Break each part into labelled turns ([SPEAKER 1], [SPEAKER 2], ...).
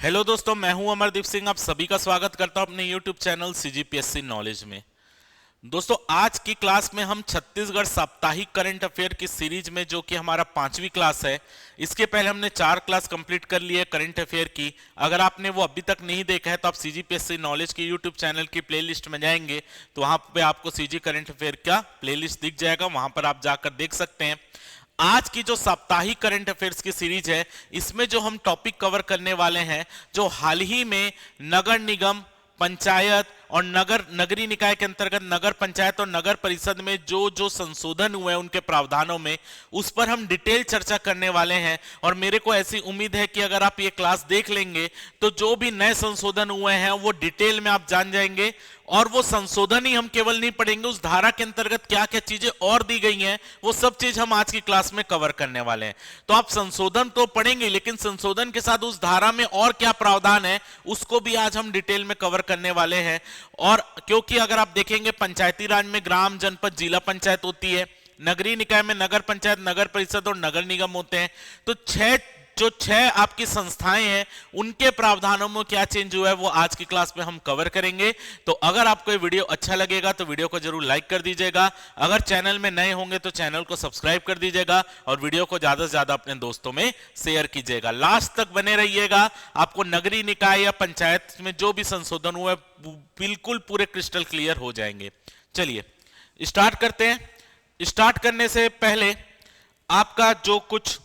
[SPEAKER 1] Hello दोस्तों, मैं हूं अमरदीप सिंह। आप सभी का स्वागत करता हूं अपने यूट्यूब चैनल सीजीपीएससी नॉलेज में। दोस्तों, आज की क्लास में हम छत्तीसगढ़ साप्ताहिक करंट अफेयर की सीरीज में, जो कि हमारा 5वीं क्लास है, इसके पहले हमने 4 क्लास कंप्लीट कर ली है करंट अफेयर की। अगर आपने वो अभी तक नहीं देखा है तो आप सीजीपीएससी नॉलेज की यूट्यूब चैनल की प्लेलिस्ट में जाएंगे तो वहां पे आपको सीजी करंट अफेयर का प्लेलिस्ट दिख जाएगा, वहां पर आप जाकर देख सकते हैं। आज की जो साप्ताहिक करंट अफेयर्स की सीरीज है, इसमें जो हम टॉपिक कवर करने वाले हैं, जो हाल ही में नगर निगम, पंचायत और नगरीय निकाय के अंतर्गत नगर पंचायत और नगर परिषद में जो जो संशोधन हुए उनके प्रावधानों में, उस पर हम डिटेल चर्चा करने वाले हैं। और मेरे को ऐसी उम्मीद है कि अगर आप ये क्लास देख लेंगे तो जो भी नए संशोधन हुए हैं वो डिटेल में आप जान जाएंगे। और वो संशोधन ही हम केवल नहीं पढ़ेंगे, उस धारा के अंतर्गत क्या क्या चीजें और दी गई हैं वो सब चीज हम आज की क्लास में कवर करने वाले हैं। तो आप संशोधन तो पढ़ेंगे, लेकिन संशोधन के साथ उस धारा में और क्या प्रावधान है उसको भी आज हम डिटेल में कवर करने वाले हैं। और क्योंकि अगर आप देखेंगे, पंचायती राज में ग्राम, जनपद, जिला पंचायत होती है, नगरीय निकाय में नगर पंचायत, नगर परिषद और नगर निगम होते हैं। तो छह आपकी संस्थाएं हैं, उनके प्रावधानों में क्या चेंज हुआ है वो आज की क्लास में हम कवर करेंगे। तो अगर आपको ये वीडियो अच्छा लगेगा तो वीडियो को जरूर लाइक कर दीजिएगा। अगर चैनल में नए होंगे तो चैनल को सब्सक्राइब कर दीजिएगा और वीडियो को ज्यादा से ज्यादा अपने दोस्तों में शेयर कीजिएगा। लास्ट तक बने रहिएगा, आपको नगरीय निकाय या पंचायत में जो भी संशोधन हुआ है बिल्कुल पूरे क्रिस्टल क्लियर हो जाएंगे। चलिए स्टार्ट करते हैं। स्टार्ट करने से पहले आपका जो कुछ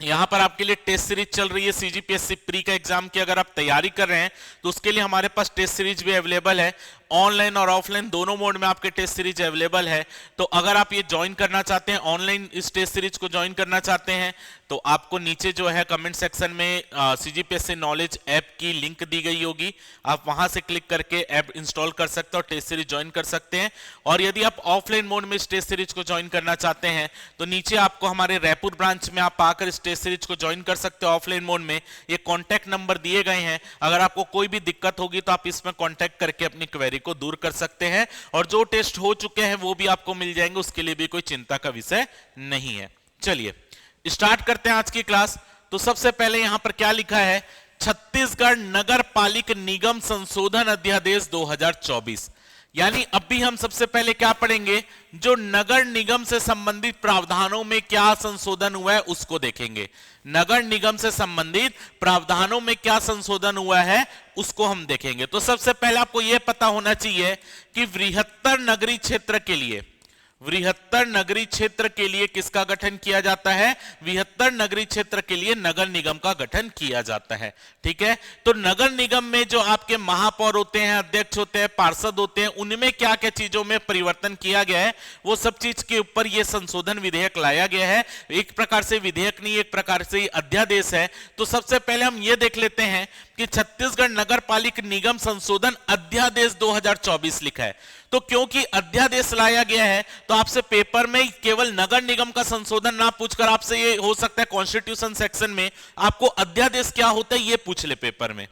[SPEAKER 1] यहां पर आपके लिए टेस्ट सीरीज चल रही है, सीजीपीएससी प्री का एग्जाम की अगर आप तैयारी कर रहे हैं तो उसके लिए हमारे पास टेस्ट सीरीज भी अवेलेबल है। ऑनलाइन और ऑफलाइन दोनों मोड में आपके टेस्ट सीरीज अवेलेबल है। तो अगर आप ये ज्वाइन करना चाहते हैं, ऑनलाइन इस टेस्ट सीरीज को ज्वाइन करना चाहते हैं, तो आपको नीचे जो है कमेंट सेक्शन में सीजीपीएससी नॉलेज ऐप की लिंक दी गई होगी, आप वहां से क्लिक करके ऐप इंस्टॉल कर सकते हैं और टेस्ट सीरीज ज्वाइन कर सकते हैं। और यदि आप ऑफलाइन मोड में इस टेस्ट सीरीज को ज्वाइन करना चाहते हैं तो नीचे आपको हमारे रायपुर ब्रांच में आप आकर इस टेस्ट सीरीज को ज्वाइन कर सकते हो ऑफलाइन मोड में। ये कॉन्टैक्ट नंबर दिए गए हैं, अगर आपको कोई भी दिक्कत होगी तो आप इसमें कॉन्टैक्ट करके अपनी क्वेरी को दूर कर सकते हैं। और जो टेस्ट हो चुके हैं वो भी आपको मिल जाएंगे, उसके लिए भी कोई चिंता का विषय नहीं है। चलिए स्टार्ट करते हैं आज की क्लास। तो सबसे पहले यहां पर क्या लिखा है, छत्तीसगढ़ नगर पालिक निगम संशोधन अध्यादेश 2024। यानी अभी हम सबसे पहले क्या पढ़ेंगे, जो नगर निगम से संबंधित प्रावधानों में क्या संशोधन हुआ है उसको देखेंगे। नगर निगम से संबंधित प्रावधानों में क्या संशोधन हुआ है उसको हम देखेंगे। तो सबसे पहले आपको यह पता होना चाहिए कि बृहत्तर नगरीय क्षेत्र के लिए, बृहत्तर नगरीय क्षेत्र के लिए किसका गठन किया जाता है, बृहत्तर नगरीय क्षेत्र के लिए नगर निगम का गठन किया जाता है। ठीक है, तो नगर निगम में जो आपके महापौर होते हैं, अध्यक्ष होते हैं, पार्षद होते हैं, उनमें क्या क्या चीजों में परिवर्तन किया गया है वो सब चीज के ऊपर यह संशोधन विधेयक लाया गया है। एक प्रकार से विधेयक नहीं, एक प्रकार से अध्यादेश है। तो सबसे पहले हम ये देख लेते हैं कि छत्तीसगढ़ नगर पालिक निगम संशोधन अध्यादेश 2024 लिखा है। तो क्योंकि अध्यादेश लाया गया है तो आपसे पेपर में केवल नगर निगम का संशोधन ना पूछकर आपसे ये हो सकता है कॉन्स्टिट्यूशन सेक्शन में आपको अध्यादेश क्या होता है ये पूछ ले पेपर में।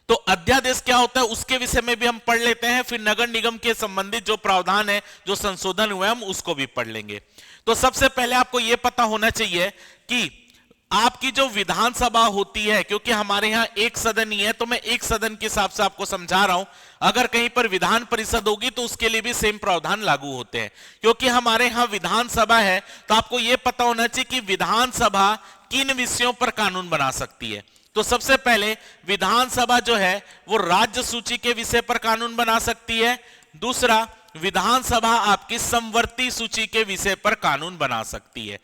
[SPEAKER 1] तो अध्यादेश क्या होता है उसके विषय में भी हम पढ़ लेते हैं, फिर नगर निगम के संबंधित जो प्रावधान है, जो संशोधन हुए हम उसको भी पढ़ लेंगे। तो सबसे पहले आपको यह पता होना चाहिए कि आपकी जो विधानसभा होती है, क्योंकि हमारे यहां एक सदन ही है तो मैं एक सदन के हिसाब से आपको समझा रहा हूं, अगर कहीं पर विधान परिषद होगी तो उसके लिए भी सेम प्रावधान लागू होते हैं। क्योंकि हमारे यहां विधानसभा है तो आपको यह पता होना चाहिए कि विधानसभा किन विषयों पर कानून बना सकती है। तो सबसे पहले विधानसभा जो है वो राज्य सूची के विषय पर कानून बना सकती है। दूसरा, विधानसभा आपकी समवर्ती सूची के विषय पर कानून बना सकती है।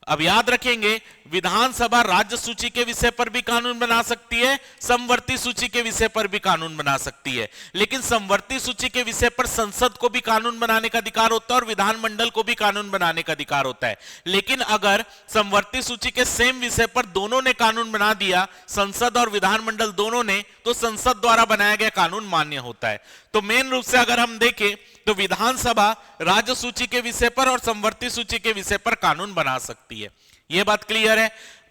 [SPEAKER 1] अब याद रखेंगे, विधानसभा राज्य सूची के विषय पर भी कानून बना सकती है, समवर्ती सूची के विषय पर भी कानून बना सकती है। लेकिन समवर्ती सूची के विषय पर संसद को भी कानून बनाने का अधिकार होता है और विधानमंडल को भी कानून बनाने का अधिकार होता है। लेकिन अगर समवर्ती सूची के सेम विषय पर दोनों ने कानून बना दिया, संसद और विधानमंडल दोनों ने, तो संसद द्वारा बनाया गया कानून मान्य होता है। तो मेन रूप से अगर हम देखें तो विधानसभा राज्य सूची के विषय पर और समवर्ती सूची के विषय पर कानून बना सकती है। यह बात क्लियर है।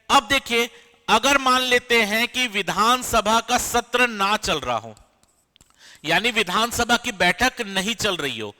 [SPEAKER 1] अब देखिए, अगर मान लेते हैं कि विधानसभा का सत्र ना चल रहा हो, यानी विधानसभा की बैठक नहीं चल रही हो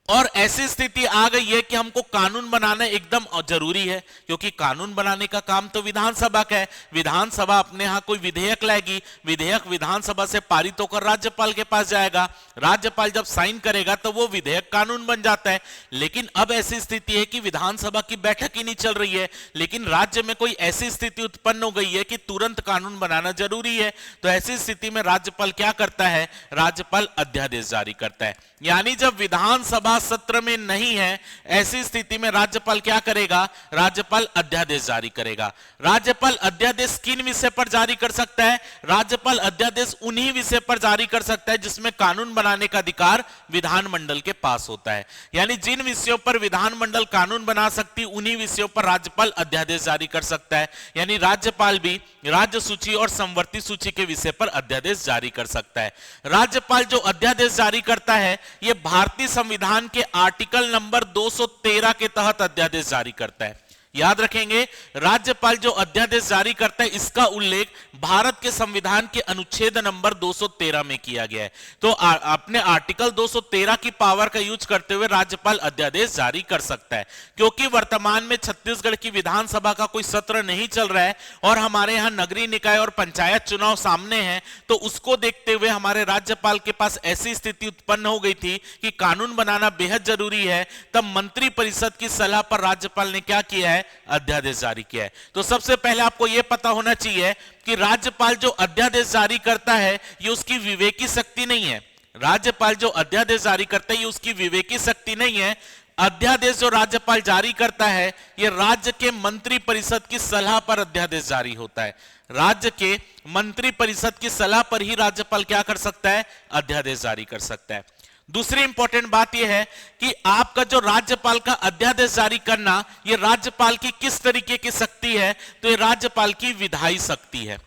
[SPEAKER 1] और ऐसी स्थिति आ गई है कि हमको कानून बनाना एकदम जरूरी है, क्योंकि कानून बनाने का काम तो विधानसभा का है। विधानसभा अपने यहां कोई विधेयक लाएगी, विधेयक विधानसभा से पारित होकर राज्यपाल के पास जाएगा, राज्यपाल जब साइन करेगा तो वो विधेयक कानून बन जाता है। लेकिन अब ऐसी स्थिति है कि विधानसभा की बैठक ही नहीं चल रही है, लेकिन राज्य में कोई ऐसी स्थिति उत्पन्न हो गई है कि तुरंत कानून बनाना जरूरी है। तो ऐसी स्थिति में राज्यपाल क्या करता है, राज्यपाल अध्यादेश जारी करता है। यानी जब विधानसभा सत्र में नहीं है, ऐसी स्थिति में राज्यपाल क्या करेगा, राज्यपाल अध्यादेश जारी करेगा। राज्यपाल अध्यादेश किन विषय पर जारी कर सकता है, राज्यपाल अध्यादेश उन्हीं विषय पर जारी कर सकता है जिसमें कानून बनाने का अधिकार विधानमंडल के पास होता है। यानी जिन विषयों पर विधानमंडल कानून बना सकती, उन्हीं विषयों पर राज्यपाल अध्यादेश जारी कर सकता है। यानी राज्यपाल भी राज्य सूची और समवर्ती सूची के विषय पर अध्यादेश जारी कर सकता है। राज्यपाल जो अध्यादेश जारी करता है, यह भारतीय संविधान के आर्टिकल नंबर 213 के तहत अध्यादेश जारी करता है। याद रखेंगे, राज्यपाल जो अध्यादेश जारी करता है, इसका उल्लेख भारत के संविधान के अनुच्छेद नंबर 213 में किया गया है। तो अपने आर्टिकल 213 की पावर का यूज करते हुए राज्यपाल अध्यादेश जारी कर सकता है। क्योंकि वर्तमान में छत्तीसगढ़ की विधानसभा का कोई सत्र नहीं चल रहा है और हमारे यहाँ नगरीय निकाय और पंचायत चुनाव सामने हैं, तो उसको देखते हुए हमारे राज्यपाल के पास ऐसी स्थिति उत्पन्न हो गई थी कि कानून बनाना बेहद जरूरी है। तब मंत्री परिषद की सलाह पर राज्यपाल ने क्या किया है, अध्यादेश जारी किया है। तो सबसे पहले आपको यह पता होना चाहिए कि राज्यपाल जो अध्यादेश जारी करता है, ये उसकी विवेकी शक्ति नहीं है। राज्यपाल जो अध्यादेश जारी करता है, ये उसकी विवेकी शक्ति नहीं है। अध्यादेश जो राज्यपाल जारी करता है, ये राज्य के मंत्री परिषद की सलाह पर अध्यादेश जारी होता है। राज्य के मंत्री परिषद की सलाह पर ही राज्यपाल क्या कर सकता है, अध्यादेश जारी कर सकता है। दूसरी इंपॉर्टेंट बात यह है कि आपका जो राज्यपाल का अध्यादेश जारी करना, यह राज्यपाल की किस तरीके की शक्ति है, तो यह राज्यपाल की विधायी शक्ति है।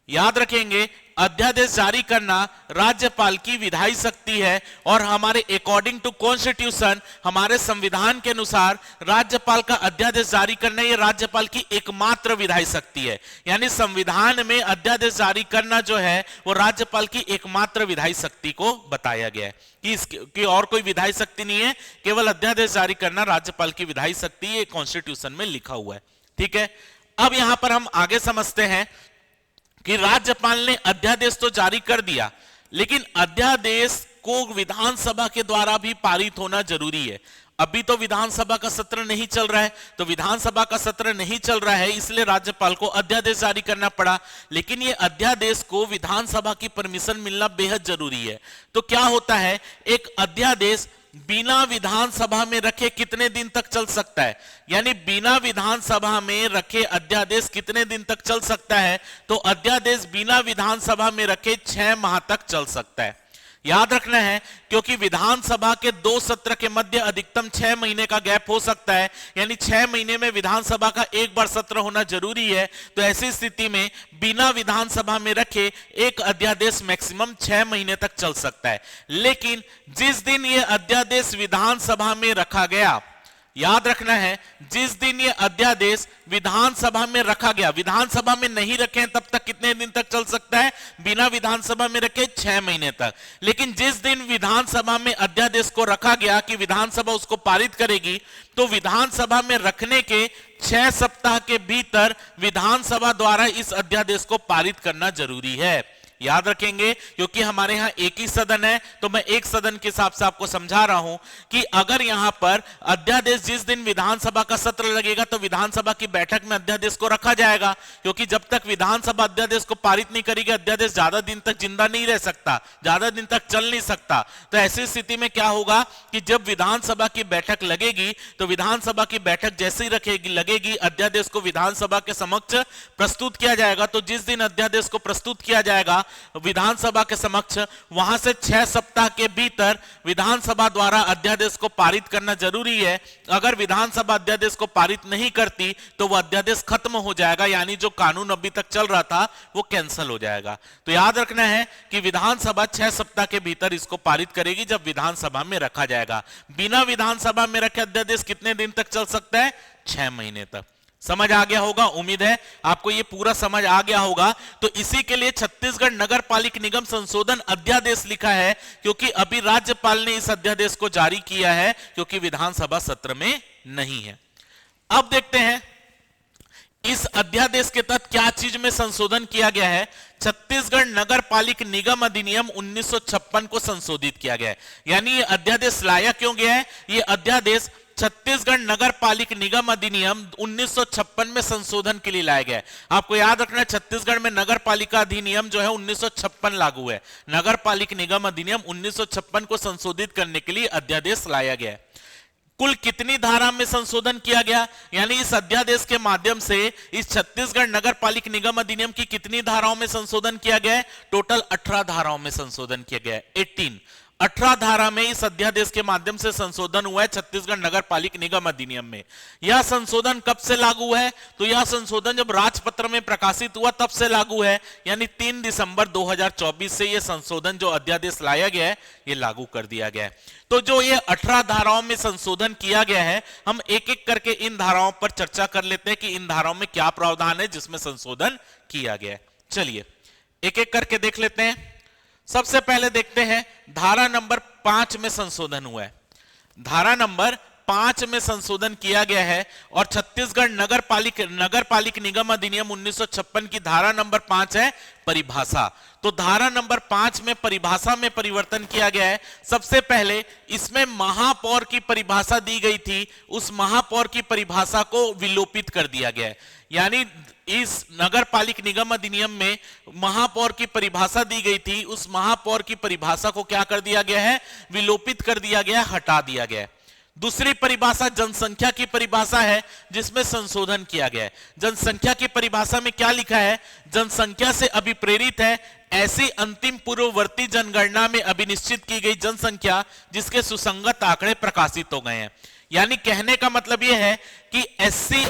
[SPEAKER 1] याद रखेंगे, अध्यादेश जारी करना राज्यपाल की विधायी शक्ति है और हमारे अकॉर्डिंग टू कॉन्स्टिट्यूशन, हमारे संविधान के अनुसार राज्यपाल का अध्यादेश जारी करना यह राज्यपाल की एकमात्र विधायी शक्ति है। यानी संविधान में अध्यादेश जारी करना जो है वो राज्यपाल की एकमात्र विधायी शक्ति को बताया गया है कि और कोई विधायी शक्ति नहीं है, केवल अध्यादेश जारी करना राज्यपाल की विधायी शक्ति, ये कॉन्स्टिट्यूशन में लिखा हुआ है। ठीक है, अब यहां पर हम आगे समझते हैं कि राज्यपाल ने अध्यादेश तो जारी कर दिया, लेकिन अध्यादेश को विधानसभा के द्वारा भी पारित होना जरूरी है। अभी तो विधानसभा का सत्र नहीं चल रहा है, तो विधानसभा का सत्र नहीं चल रहा है, इसलिए राज्यपाल को अध्यादेश जारी करना पड़ा। लेकिन ये अध्यादेश को विधानसभा की परमिशन मिलना बेहद जरूरी है। तो क्या होता है, एक अध्यादेश बिना विधानसभा में रखे कितने दिन तक चल सकता है, यानी बिना विधानसभा में रखे अध्यादेश कितने दिन तक चल सकता है, तो अध्यादेश बिना विधानसभा में रखे 6 माह तक चल सकता है। याद रखना है, क्योंकि विधानसभा के 2 सत्र के मध्य अधिकतम 6 महीने का गैप हो सकता है, यानी 6 महीने में विधानसभा का एक बार सत्र होना जरूरी है। तो ऐसी स्थिति में बिना विधानसभा में रखे एक अध्यादेश मैक्सिमम 6 महीने तक चल सकता है। लेकिन जिस दिन यह अध्यादेश विधानसभा में रखा गया, याद रखना है, जिस दिन ये अध्यादेश विधानसभा में रखा गया, विधानसभा में नहीं रखे तब तक कितने दिन तक चल सकता है, बिना विधानसभा में रखे 6 महीने तक। लेकिन जिस दिन विधानसभा में अध्यादेश को रखा गया कि विधानसभा उसको पारित करेगी, तो विधानसभा में रखने के 6 सप्ताह के भीतर विधानसभा द्वारा इस अध्यादेश को पारित करना जरूरी है। याद रखेंगे, क्योंकि हमारे यहां एक ही सदन है, तो मैं एक सदन के हिसाब से आपको समझा रहा हूं कि अगर यहां पर अध्यादेश जिस दिन विधानसभा का सत्र लगेगा तो विधानसभा की बैठक में अध्यादेश को रखा जाएगा, क्योंकि जब तक विधानसभा अध्यादेश को पारित नहीं करेगी, अध्यादेश ज्यादा दिन तक जिंदा नहीं रह सकता, ज्यादा दिन तक चल नहीं सकता। तो ऐसी स्थिति में क्या होगा कि जब विधानसभा की बैठक लगेगी, तो विधानसभा की बैठक जैसे ही लगेगी, अध्यादेश को विधानसभा के समक्ष प्रस्तुत किया जाएगा। तो जिस दिन अध्यादेश को प्रस्तुत किया जाएगा विधानसभा के समक्ष, वहां से 6 सप्ताह के भीतर विधानसभा द्वारा अध्यादेश को पारित करना जरूरी है। अगर विधानसभा अध्यादेश को पारित नहीं करती तो वह अध्यादेश खत्म हो जाएगा, यानी जो कानून अभी तक चल रहा था वो कैंसिल हो जाएगा। तो याद रखना है कि विधानसभा 6 सप्ताह के भीतर इसको पारित करेगी जब विधानसभा में रखा जाएगा। बिना विधानसभा में रखे अध्यादेश कितने दिन तक चल सकता है, 6 महीने तक। समझ आ गया होगा, उम्मीद है आपको ये पूरा समझ आ गया होगा। तो इसी के लिए छत्तीसगढ़ नगर पालिक निगम संशोधन अध्यादेश लिखा है, क्योंकि अभी राज्यपाल ने इस अध्यादेश को जारी किया है, क्योंकि विधानसभा सत्र में नहीं है। अब देखते हैं इस अध्यादेश के तहत क्या चीज में संशोधन किया गया है। छत्तीसगढ़ नगर पालिक निगम अधिनियम 1956 को संशोधित किया गया है। यानी ये अध्यादेश लाया क्यों गया है? ये अध्यादेश छत्तीसगढ़ नगर पालिक निगम अधिनियम 1956 में संशोधन के लिए लाया गया है। आपको याद रखना है, छत्तीसगढ़ में नगर पालिका अधिनियम जो है 1956 लागू है। नगर पालिक निगम अधिनियम 1956 को संशोधित करने के लिए अध्यादेश लाया गया है। कुल कितनी धारा में संशोधन किया गया? यानी इस अध्यादेश के माध्यम से इस छत्तीसगढ़ नगर पालिक निगम अधिनियम की कितनी धाराओं में संशोधन किया गया है? टोटल 18 धाराओं में संशोधन किया गया है। 18 धारा में इस अध्यादेश के माध्यम से संशोधन हुआ है छत्तीसगढ़ नगर पालिक निगम अधिनियम में। यह संशोधन कब से लागू है? तो यह संशोधन जब राजपत्र में प्रकाशित हुआ तब से लागू है, यानी 3 दिसंबर 2024 से यह संशोधन जो अध्यादेश लाया गया है ये लागू कर दिया गया है। तो जो ये 18 धाराओं में संशोधन किया गया है, हम एक एक करके इन धाराओं पर चर्चा कर लेते हैं कि इन धाराओं में क्या प्रावधान है जिसमें संशोधन किया गया है। चलिए एक एक करके देख लेते हैं। सबसे पहले देखते हैं धारा नंबर 5 में संशोधन हुआ है। धारा नंबर 5 में संशोधन किया गया है और छत्तीसगढ़ नगर पालिक निगम अधिनियम 1956 की धारा नंबर 5 है परिभाषा। तो धारा नंबर 5 में परिभाषा में परिवर्तन किया गया है। सबसे पहले इसमें महापौर की परिभाषा दी गई थी, उस महापौर की परिभाषा को विलोपित कर दिया गया है। यानी इस नगर पालिक निगम अधिनियम में महापौर की परिभाषा दी गई थी, उस महापौर की परिभाषा को क्या कर दिया गया है? विलोपित कर दिया गया, हटा दिया गया है। दूसरी परिभाषा जनसंख्या की परिभाषा है जिसमें संशोधन किया गया है। जनसंख्या की परिभाषा में क्या लिखा है? जनसंख्या से अभिप्रेरित है ऐसी अंतिम पूर्ववर्ती जनगणना में अभिनिश्चित की गई जनसंख्या जिसके सुसंगत आंकड़े प्रकाशित हो गए हैं। यानी कहने का मतलब यह है कि एससी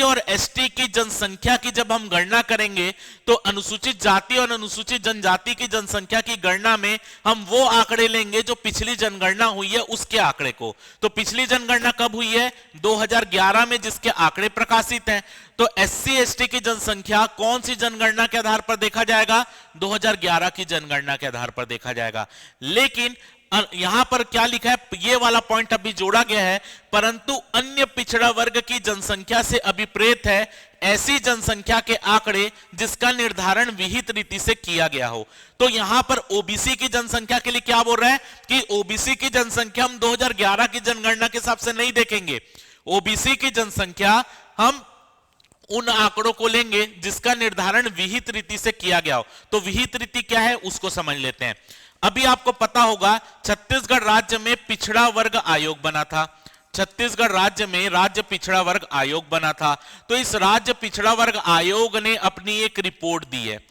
[SPEAKER 1] और एसटी की जनसंख्या की जब हम गणना करेंगे तो अनुसूचित जाति और अनुसूचित जनजाति की जनसंख्या की गणना में हम वो आंकड़े लेंगे जो पिछली जनगणना हुई है उसके आंकड़े को। तो पिछली जनगणना कब हुई है? 2011 में, जिसके आंकड़े प्रकाशित हैं। तो एससी एसटी की जनसंख्या कौन सी जनगणना के आधार पर देखा जाएगा? 2011 की जनगणना के आधार पर देखा जाएगा। लेकिन यहां पर क्या लिखा है? ये वाला पॉइंट अभी जोड़ा गया है, परंतु अन्य पिछड़ा वर्ग की जनसंख्या से अभिप्रेत है ऐसी जनसंख्या के आंकड़े जिसका निर्धारण विहित रीति से किया गया हो। तो यहां पर ओबीसी की जनसंख्या के लिए क्या बोल रहा है कि ओबीसी की जनसंख्या हम 2011 की जनगणना के हिसाब से नहीं देखेंगे। ओबीसी की जनसंख्या हम उन आंकड़ों को लेंगे जिसका निर्धारण विहित रीति से किया गया हो। तो विहित रीति क्या है उसको समझ लेते हैं। अभी आपको पता होगा छत्तीसगढ़ राज्य में पिछड़ा वर्ग आयोग बना था। छत्तीसगढ़ राज्य में राज्य पिछड़ा वर्ग आयोग बना था। तो इस राज्य पिछड़ा वर्ग आयोग ने अपनी एक रिपोर्ट दी है।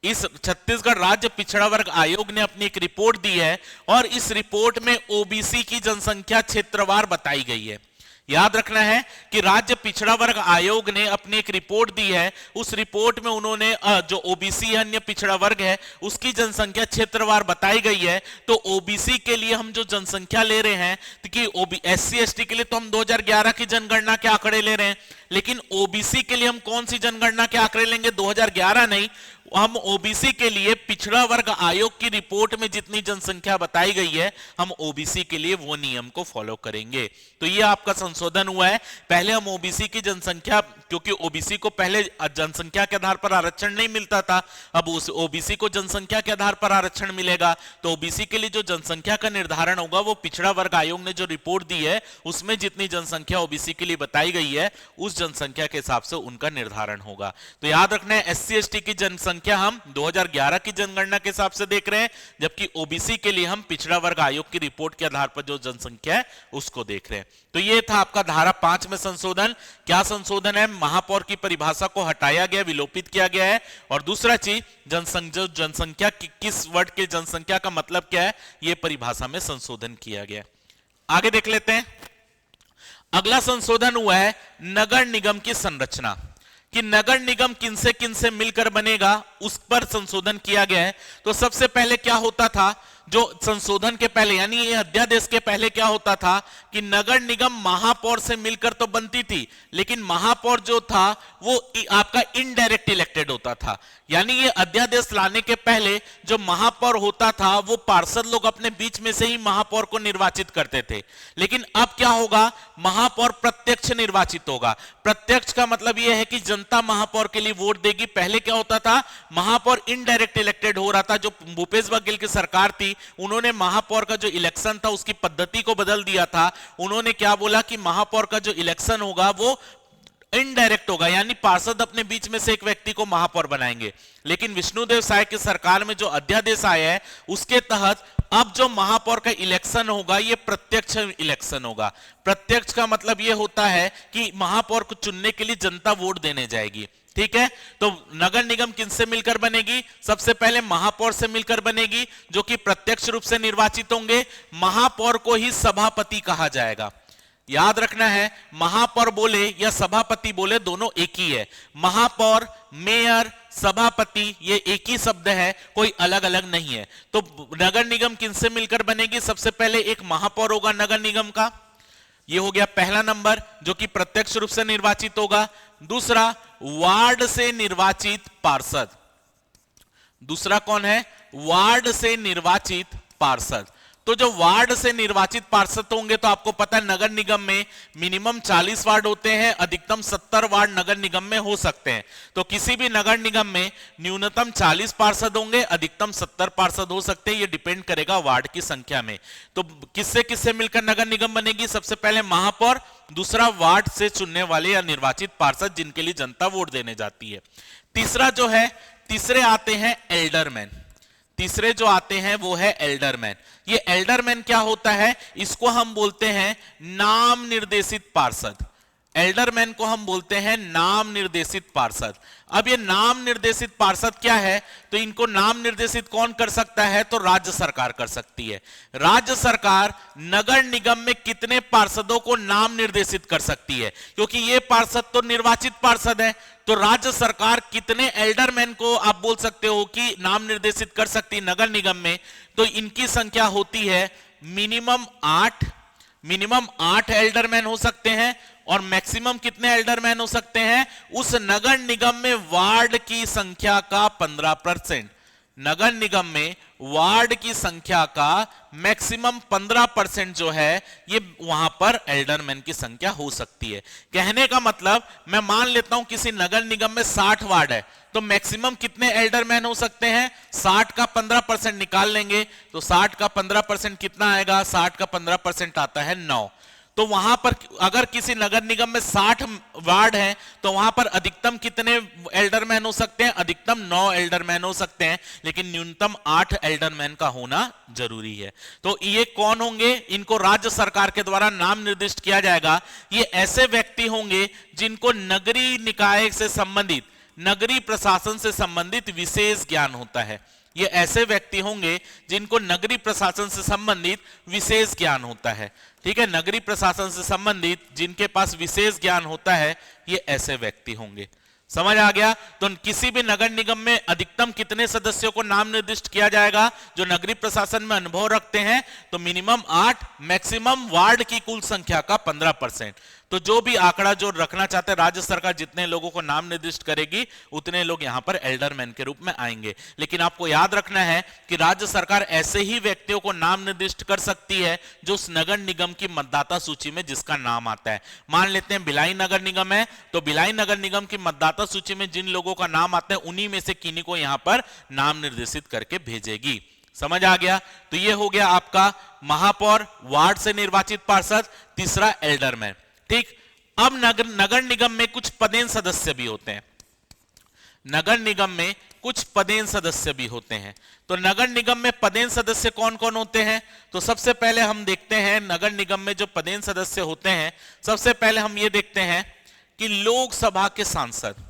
[SPEAKER 1] इस छत्तीसगढ़ राज्य पिछड़ा वर्ग आयोग ने अपनी एक रिपोर्ट दी है और इस रिपोर्ट में ओबीसी की जनसंख्या क्षेत्रवार बताई गई है। याद रखना है कि राज्य पिछड़ा वर्ग आयोग ने अपनी एक रिपोर्ट दी है। उस रिपोर्ट में उन्होंने जो ओबीसी अन्य पिछड़ा वर्ग है उसकी जनसंख्या क्षेत्रवार बताई गई है। तो ओबीसी के लिए हम जो जनसंख्या ले रहे हैं कि एससी एसटी के लिए तो हम 2011 की जनगणना के आंकड़े ले रहे हैं, लेकिन ओबीसी के लिए हम कौन सी जनगणना के आंकड़े लेंगे? 2011 नहीं, हम ओबीसी के लिए पिछड़ा वर्ग आयोग की रिपोर्ट में जितनी जनसंख्या बताई गई है हम ओबीसी के लिए वो नियम को फॉलो करेंगे। तो ये आपका संशोधन हुआ है। पहले हम ओबीसी की जनसंख्या, क्योंकि ओबीसी को पहले जनसंख्या के आधार पर आरक्षण नहीं मिलता था, अब उस ओबीसी को जनसंख्या के आधार पर आरक्षण मिलेगा। तो ओबीसी के लिए जो जनसंख्या का निर्धारण होगा वो पिछड़ा वर्ग आयोग ने जो रिपोर्ट दी है उसमें जितनी जनसंख्या ओबीसी के लिए बताई गई है उस जनसंख्या के हिसाब से उनका निर्धारण होगा। तो याद रखना है एससी एसटी की जनसंख्या हम 2011 की जनगणना के हिसाब से देख रहे हैं, जबकि ओबीसी के लिए हम पिछड़ा वर्ग आयोग की रिपोर्ट के आधार पर जो जनसंख्या है उसको देख रहे हैं। तो ये था आपका धारा 5 में संशोधन। क्या संशोधन है? महापौर की परिभाषा को हटाया गया, विलोपित किया गया है। और दूसरा चीज जनसंख्या किस वर्ग की जनसंख्या का मतलब क्या है ये परिभाषा में संशोधन किया गया। आगे देख लेते हैं। अगला संशोधन हुआ है नगर निगम की संरचना, कि नगर निगम किनसे मिलकर बनेगा उस पर संशोधन किया गया है। तो सबसे पहले क्या होता था? जो संशोधन के पहले यानी ये अध्यादेश के पहले क्या होता था कि नगर निगम महापौर से मिलकर तो बनती थी, लेकिन महापौर जो था वो आपका इनडायरेक्ट इलेक्टेड होता था। यानी ये अध्यादेश लाने के पहले जो महापौर होता था वो पार्षद लोग अपने बीच में से ही महापौर को निर्वाचित करते थे। लेकिन अब क्या होगा, महापौर प्रत्यक्ष निर्वाचित होगा। प्रत्यक्ष का मतलब यह है कि जनता महापौर के लिए वोट देगी। पहले क्या होता था, महापौर इनडायरेक्ट इलेक्टेड हो रहा था। जो भूपेश बघेल की सरकार थी उन्होंने महापौर का जो इलेक्शन था उसकी पद्धति को बदल दिया था। उन्होंने क्या बोला कि महापौर का जो इलेक्शन होगा वो इनडायरेक्ट होगा, यानी पार्षद अपने बीच में से एक व्यक्ति को महापौर बनाएंगे। लेकिन विष्णुदेव साय की सरकार में जो अध्यादेश आया है उसके तहत अब जो महापौर का इलेक्शन होगा ये प्रत्यक्ष इलेक्शन होगा। प्रत्यक्ष का मतलब ये होता है कि महापौर को चुनने के लिए जनता वोट देने जाएगी। ठीक है, तो नगर निगम किनसे मिलकर बनेगी? सबसे पहले महापौर से मिलकर बनेगी, जो कि प्रत्यक्ष रूप से निर्वाचित होंगे। महापौर को ही सभापति कहा जाएगा। याद रखना है, महापौर बोले या सभापति बोले दोनों एक ही है। महापौर, मेयर, सभापति ये एक ही शब्द है, कोई अलग अलग नहीं है। तो नगर निगम किनसे मिलकर बनेगी? सबसे पहले एक महापौर होगा नगर निगम का, ये हो गया पहला नंबर, जो कि प्रत्यक्ष रूप से निर्वाचित होगा। दूसरा, वार्ड से निर्वाचित पार्षद। दूसरा कौन है? वार्ड से निर्वाचित पार्षद। तो जो वार्ड से निर्वाचित पार्षद होंगे, तो आपको पता है नगर निगम में मिनिमम 40 वार्ड होते हैं, अधिकतम 70 वार्ड नगर निगम में हो सकते हैं। तो किसी भी नगर निगम में न्यूनतम 40 पार्षद होंगे, अधिकतम 70 पार्षद हो सकते हैं। ये डिपेंड करेगा वार्ड की संख्या में। तो किससे किससे मिलकर नगर निगम बनेगी? सबसे पहले महापौर, दूसरा वार्ड से चुनने वाले या निर्वाचित पार्षद जिनके लिए जनता वोट देने जाती है। तीसरा जो है, तीसरे आते हैं एल्डरमैन। तीसरे जो आते हैं वो है एल्डरमैन। ये एल्डरमैन क्या होता है? इसको हम बोलते हैं नाम निर्देशित पार्षद। एल्डरमैन को हम बोलते हैं नाम निर्देशित पार्षद। अब ये नाम निर्देशित पार्षद क्या है? तो इनको नाम निर्देशित कौन कर सकता है? तो राज्य सरकार कर सकती है। राज्य सरकार नगर निगम में कितने पार्षदों को नाम निर्देशित कर सकती है? क्योंकि ये पार्षद तो निर्वाचित पार्षद है, तो राज्य सरकार कितने एल्डरमैन को आप बोल सकते हो कि नाम निर्देशित कर सकती है नगर निगम में? तो इनकी संख्या होती है मिनिमम 8 एल्डरमैन हो सकते हैं। और मैक्सिमम कितने एल्डरमैन हो सकते हैं? उस नगर निगम में वार्ड की संख्या का 15%। नगर निगम में वार्ड की संख्या का मैक्सिमम 15% जो है ये वहां पर एल्डरमैन की संख्या हो सकती है। कहने का मतलब, मैं मान लेता हूं किसी नगर निगम में 60 वार्ड है, तो मैक्सिमम कितने एल्डरमैन हो सकते हैं? 60 का 15% निकाल लेंगे तो 60 का 15% कितना आएगा? 60 का 15% आता है 9। तो वहां पर अगर किसी नगर निगम में 60 वार्ड हैं तो वहां पर अधिकतम कितने एल्डरमैन हो सकते हैं? अधिकतम 9 एल्डरमैन हो सकते हैं, लेकिन न्यूनतम 8 एल्डरमैन का होना जरूरी है। तो ये कौन होंगे? इनको राज्य सरकार के द्वारा नाम निर्दिष्ट किया जाएगा। ये ऐसे व्यक्ति होंगे जिनको नगरीय निकाय से संबंधित, नगरीय प्रशासन से संबंधित विशेष ज्ञान होता है। ये ऐसे व्यक्ति होंगे जिनको नगरीय प्रशासन से संबंधित विशेष ज्ञान होता है। ठीक है, नगरीय प्रशासन से संबंधित जिनके पास विशेष ज्ञान होता है, ये ऐसे व्यक्ति होंगे। समझ आ गया? तो किसी भी नगर निगम में अधिकतम कितने सदस्यों को नाम निर्दिष्ट किया जाएगा जो नगरीय प्रशासन में अनुभव रखते हैं? तो मिनिमम 8, मैक्सिमम वार्ड की कुल संख्या का 15%। तो जो भी आंकड़ा जो रखना चाहते हैं राज्य सरकार, जितने लोगों को नाम निर्दिष्ट करेगी उतने लोग यहां पर एल्डरमैन के रूप में आएंगे। लेकिन आपको याद रखना है कि राज्य सरकार ऐसे ही व्यक्तियों को नाम निर्दिष्ट कर सकती है जो उस नगर निगम की मतदाता सूची में जिसका नाम आता है। मान लेते हैं भिलाई नगर निगम है, तो भिलाई नगर निगम की मतदाता सूची में जिन लोगों का नाम आता है उन्हीं में से किन्हीं को यहां पर नाम निर्देशित करके भेजेगी। समझ आ गया? तो ये हो गया आपका महापौर, वार्ड से निर्वाचित पार्षद, तीसरा एल्डरमैन। ठीक, अब नगर निगम में कुछ पदेन सदस्य भी होते हैं। नगर निगम में कुछ पदेन सदस्य भी होते हैं। तो नगर निगम में पदेन सदस्य कौन कौन होते हैं? तो सबसे पहले हम देखते हैं नगर निगम में जो पदेन सदस्य होते हैं, सबसे पहले हम ये देखते हैं कि लोकसभा के सांसद।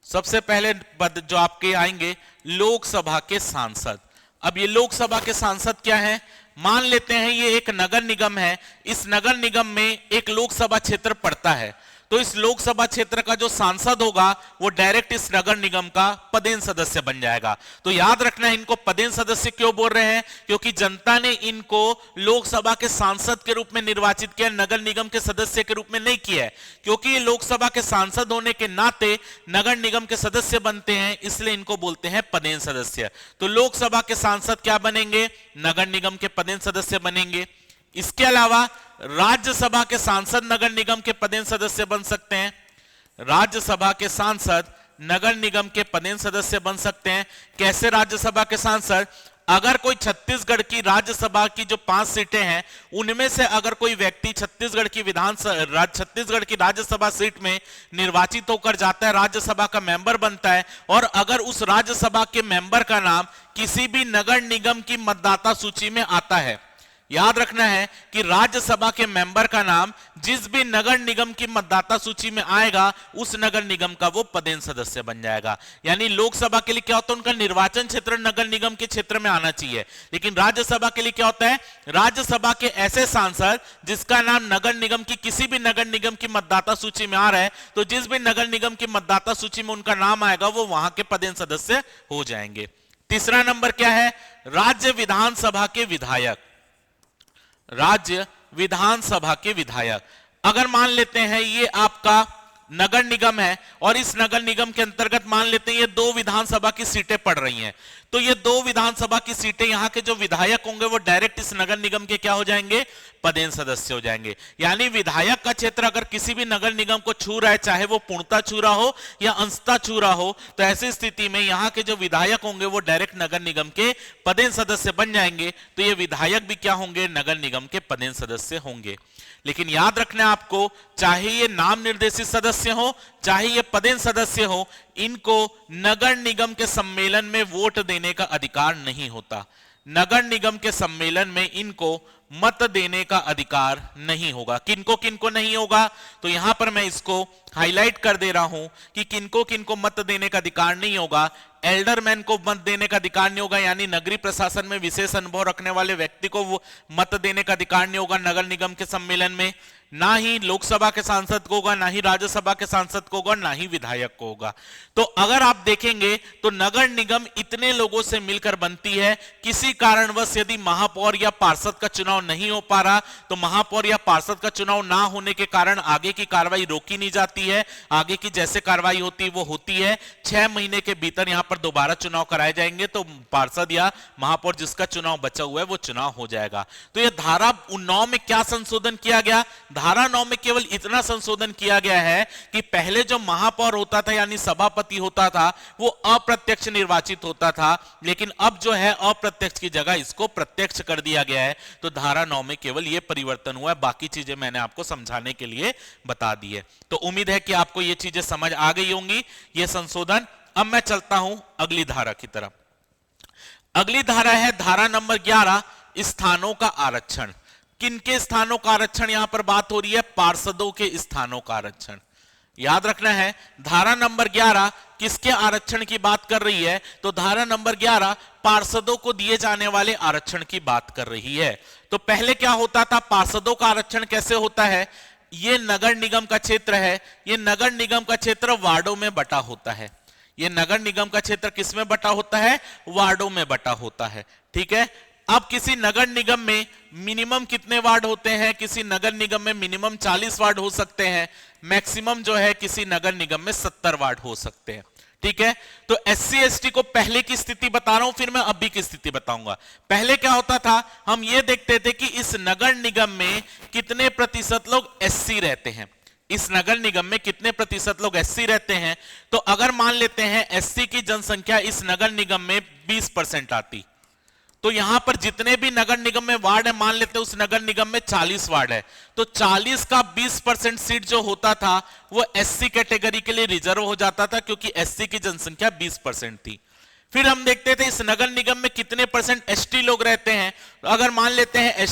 [SPEAKER 1] सबसे पहले पद जो आपके आएंगे, लोकसभा के सांसद। अब ये लोकसभा के सांसद क्या है? मान लेते हैं ये एक नगर निगम है, इस नगर निगम में एक लोकसभा क्षेत्र पड़ता है। तो इस लोकसभा क्षेत्र का जो सांसद होगा वो डायरेक्ट इस नगर निगम का पदेन सदस्य बन जाएगा। तो याद रखना है, इनको पदेन सदस्य क्यों बोल रहे हैं, क्योंकि जनता ने इनको लोकसभा के सांसद के रूप में निर्वाचित किया, नगर निगम के सदस्य के रूप में नहीं किया है। क्योंकि ये लोकसभा के सांसद होने के नाते नगर निगम के सदस्य बनते हैं, इसलिए इनको बोलते हैं पदेन सदस्य। तो लोकसभा के सांसद क्या बनेंगे, नगर निगम के पदेन सदस्य बनेंगे। इसके अलावा राज्यसभा के सांसद नगर निगम के पदेन सदस्य बन सकते हैं। राज्यसभा के सांसद नगर निगम के पदेन सदस्य बन सकते हैं। कैसे राज्यसभा के सांसद, अगर कोई छत्तीसगढ़ की राज्यसभा की जो 5 सीटें हैं उनमें से अगर कोई व्यक्ति छत्तीसगढ़ की राज्यसभा सीट में निर्वाचित होकर जाता है, राज्यसभा का मेंबर बनता है, और अगर उस राज्यसभा के मेंबर का नाम किसी भी नगर निगम की मतदाता सूची में आता है, याद रखना है कि राज्यसभा के मेंबर का नाम जिस भी नगर निगम की मतदाता सूची में आएगा उस नगर निगम का वो पदेन सदस्य बन जाएगा। यानी लोकसभा के लिए क्या होता है, उनका निर्वाचन क्षेत्र नगर निगम के क्षेत्र में आना चाहिए, लेकिन राज्यसभा के लिए क्या होता है, राज्यसभा के ऐसे सांसद जिसका नाम नगर निगम की किसी भी नगर निगम की मतदाता सूची में आ रहा है, तो जिस भी नगर निगम की मतदाता सूची में उनका नाम आएगा वो वहां के पदेन सदस्य हो जाएंगे। तीसरा नंबर क्या है, राज्य विधानसभा के विधायक। राज्य विधानसभा के विधायक, अगर मान लेते हैं ये आपका नगर निगम है और इस नगर निगम के अंतर्गत मान लेते हैं ये 2 विधानसभा की सीटें पड़ रही हैं, तो ये 2 विधानसभा की सीटें यहां के जो विधायक होंगे वो डायरेक्ट इस नगर निगम के क्या हो जाएंगे, पदेन सदस्य हो जाएंगे। यानी विधायक का क्षेत्र अगर किसी भी नगर निगम को छू रहा है, चाहे वो पूर्णता छू रहा हो या अंशता छू रहा हो, तो ऐसी स्थिति में यहाँ के जो विधायक होंगे वो डायरेक्ट नगर निगम के पदेन सदस्य बन जाएंगे। तो ये विधायक भी क्या होंगे, नगर निगम के पदेन सदस्य होंगे। लेकिन याद रखना है आपको, चाहे ये नाम निर्देशित सदस्य हो चाहे ये पदेन सदस्य हो, इनको नगर निगम के सम्मेलन में वोट देने का अधिकार नहीं होता। नगर निगम के सम्मेलन में इनको मत देने का अधिकार नहीं होगा। किनको किनको नहीं होगा, तो यहां पर मैं इसको हाईलाइट कर दे रहा हूं कि किनको किनको मत देने का अधिकार नहीं होगा। एल्डरमैन को मत देने का अधिकार नहीं होगा, यानी नगरीय प्रशासन में विशेष अनुभव रखने वाले व्यक्ति को वो मत देने का अधिकार नहीं होगा नगर निगम के सम्मेलन में। ना ही लोकसभा के सांसद को होगा, ना ही राज्यसभा के सांसद को होगा, ना ही विधायक को होगा। तो अगर आप देखेंगे तो नगर निगम इतने लोगों से मिलकर बनती है। किसी कारणवश यदि महापौर या पार्षद का चुनाव नहीं हो पा रहा, तो महापौर या पार्षद का चुनाव ना होने के कारण आगे की कार्रवाई रोकी नहीं जाती है। आगे की जैसे कार्रवाई होती है वो होती है। 6 महीने के भीतर यहां पर दोबारा चुनाव कराए जाएंगे, तो पार्षद या महापौर जिसका चुनाव बचा हुआ है वो चुनाव हो जाएगा। तो ये धारा 9 में क्या संशोधन किया गया, धारा 9 में केवल इतना संशोधन किया गया है कि पहले जो महापौर होता था यानी सभापति होता था वो अप्रत्यक्ष निर्वाचित होता था, लेकिन अब जो है अप्रत्यक्ष की जगह इसको प्रत्यक्ष कर दिया गया है। तो धारा 9 में केवल यह परिवर्तन हुआ है, बाकी चीजें मैंने आपको समझाने के लिए बता दी है। तो उम्मीद है कि आपको ये चीजें समझ आ गई होंगी, ये संशोधन। अब मैं चलता हूं अगली धारा की तरफ। अगली धारा है धारा नंबर 11, स्थानों का आरक्षण। किनके स्थानों का आरक्षण यहां पर बात हो रही है, पार्षदों के स्थानों का आरक्षण। याद रखना है धारा नंबर 11 किसके आरक्षण की बात कर रही है, तो धारा नंबर 11 पार्षदों को दिए जाने वाले आरक्षण की बात कर रही है। तो पहले क्या होता था, पार्षदों का आरक्षण कैसे होता है, ये नगर निगम का क्षेत्र है, ये नगर निगम का क्षेत्र वार्डों में बटा होता है। ये नगर निगम का क्षेत्र किस में बटा होता है, वार्डों में बटा होता है। ठीक है, अब किसी नगर निगम में मिनिमम कितने वार्ड होते हैं, किसी नगर निगम में मिनिमम 40 वार्ड हो सकते हैं, मैक्सिमम जो है किसी नगर निगम में 70 वार्ड हो सकते हैं। ठीक है, तो SC ST को पहले की स्थिति बता रहा हूं, फिर मैं अभी की स्थिति बताऊंगा। पहले क्या होता था, हम ये देखते थे कि इस नगर निगम में कितने प्रतिशत लोग SC रहते हैं, इस नगर निगम में कितने प्रतिशत लोग SC रहते हैं। तो अगर मान लेते हैं SC की जनसंख्या इस नगर निगम में 20% आती, तो यहां पर जितने भी नगर निगम में वार्ड है, मान लेते हैं उस नगर निगम में 40 वार्ड है, तो 40 का 20% सीट जो होता था वो SC कैटेगरी के लिए रिजर्व हो जाता था, क्योंकि SC की जनसंख्या 20% थी। फिर हम देखते थे इस नगर निगम में कितने परसेंट ST लोग रहते हैं, तो अगर मान लेते हैं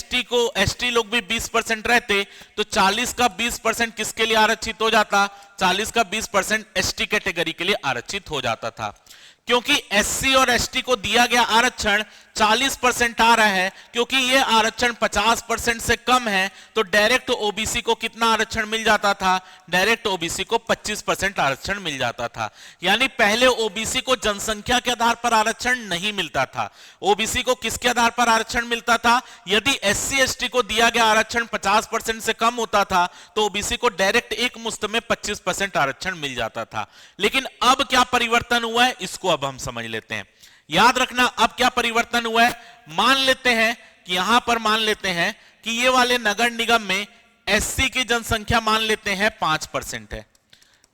[SPEAKER 1] ST लोग भी 20% रहते, तो 40 का 20% किसके लिए आरक्षित हो जाता, 40 का 20% ST कैटेगरी के लिए आरक्षित हो जाता था। क्योंकि एससी और एसटी को दिया गया आरक्षण 40% आ रहा है, क्योंकि ये आरक्षण 50% से कम है, तो डायरेक्ट ओबीसी को कितना आरक्षण मिल जाता था? डायरेक्ट ओबीसी को 25% आरक्षण मिल जाता था। यानी पहले ओबीसी को जनसंख्या के आधार पर आरक्षण नहीं मिलता था। ओबीसी को किसके आधार पर आरक्षण मिलता था? यदि एससी एसटी को दिया गया आरक्षण 50% से कम होता था तो ओबीसी को डायरेक्ट एक मुश्त में 25% आरक्षण मिल जाता था। लेकिन अब क्या परिवर्तन हुआ है, इसको अब हम समझ लेते हैं। याद रखना, अब क्या परिवर्तन हुआ है। मान लेते हैं कि यहां पर मान लेते हैं कि ये वाले नगर निगम में एससी की जनसंख्या मान लेते हैं 5% है।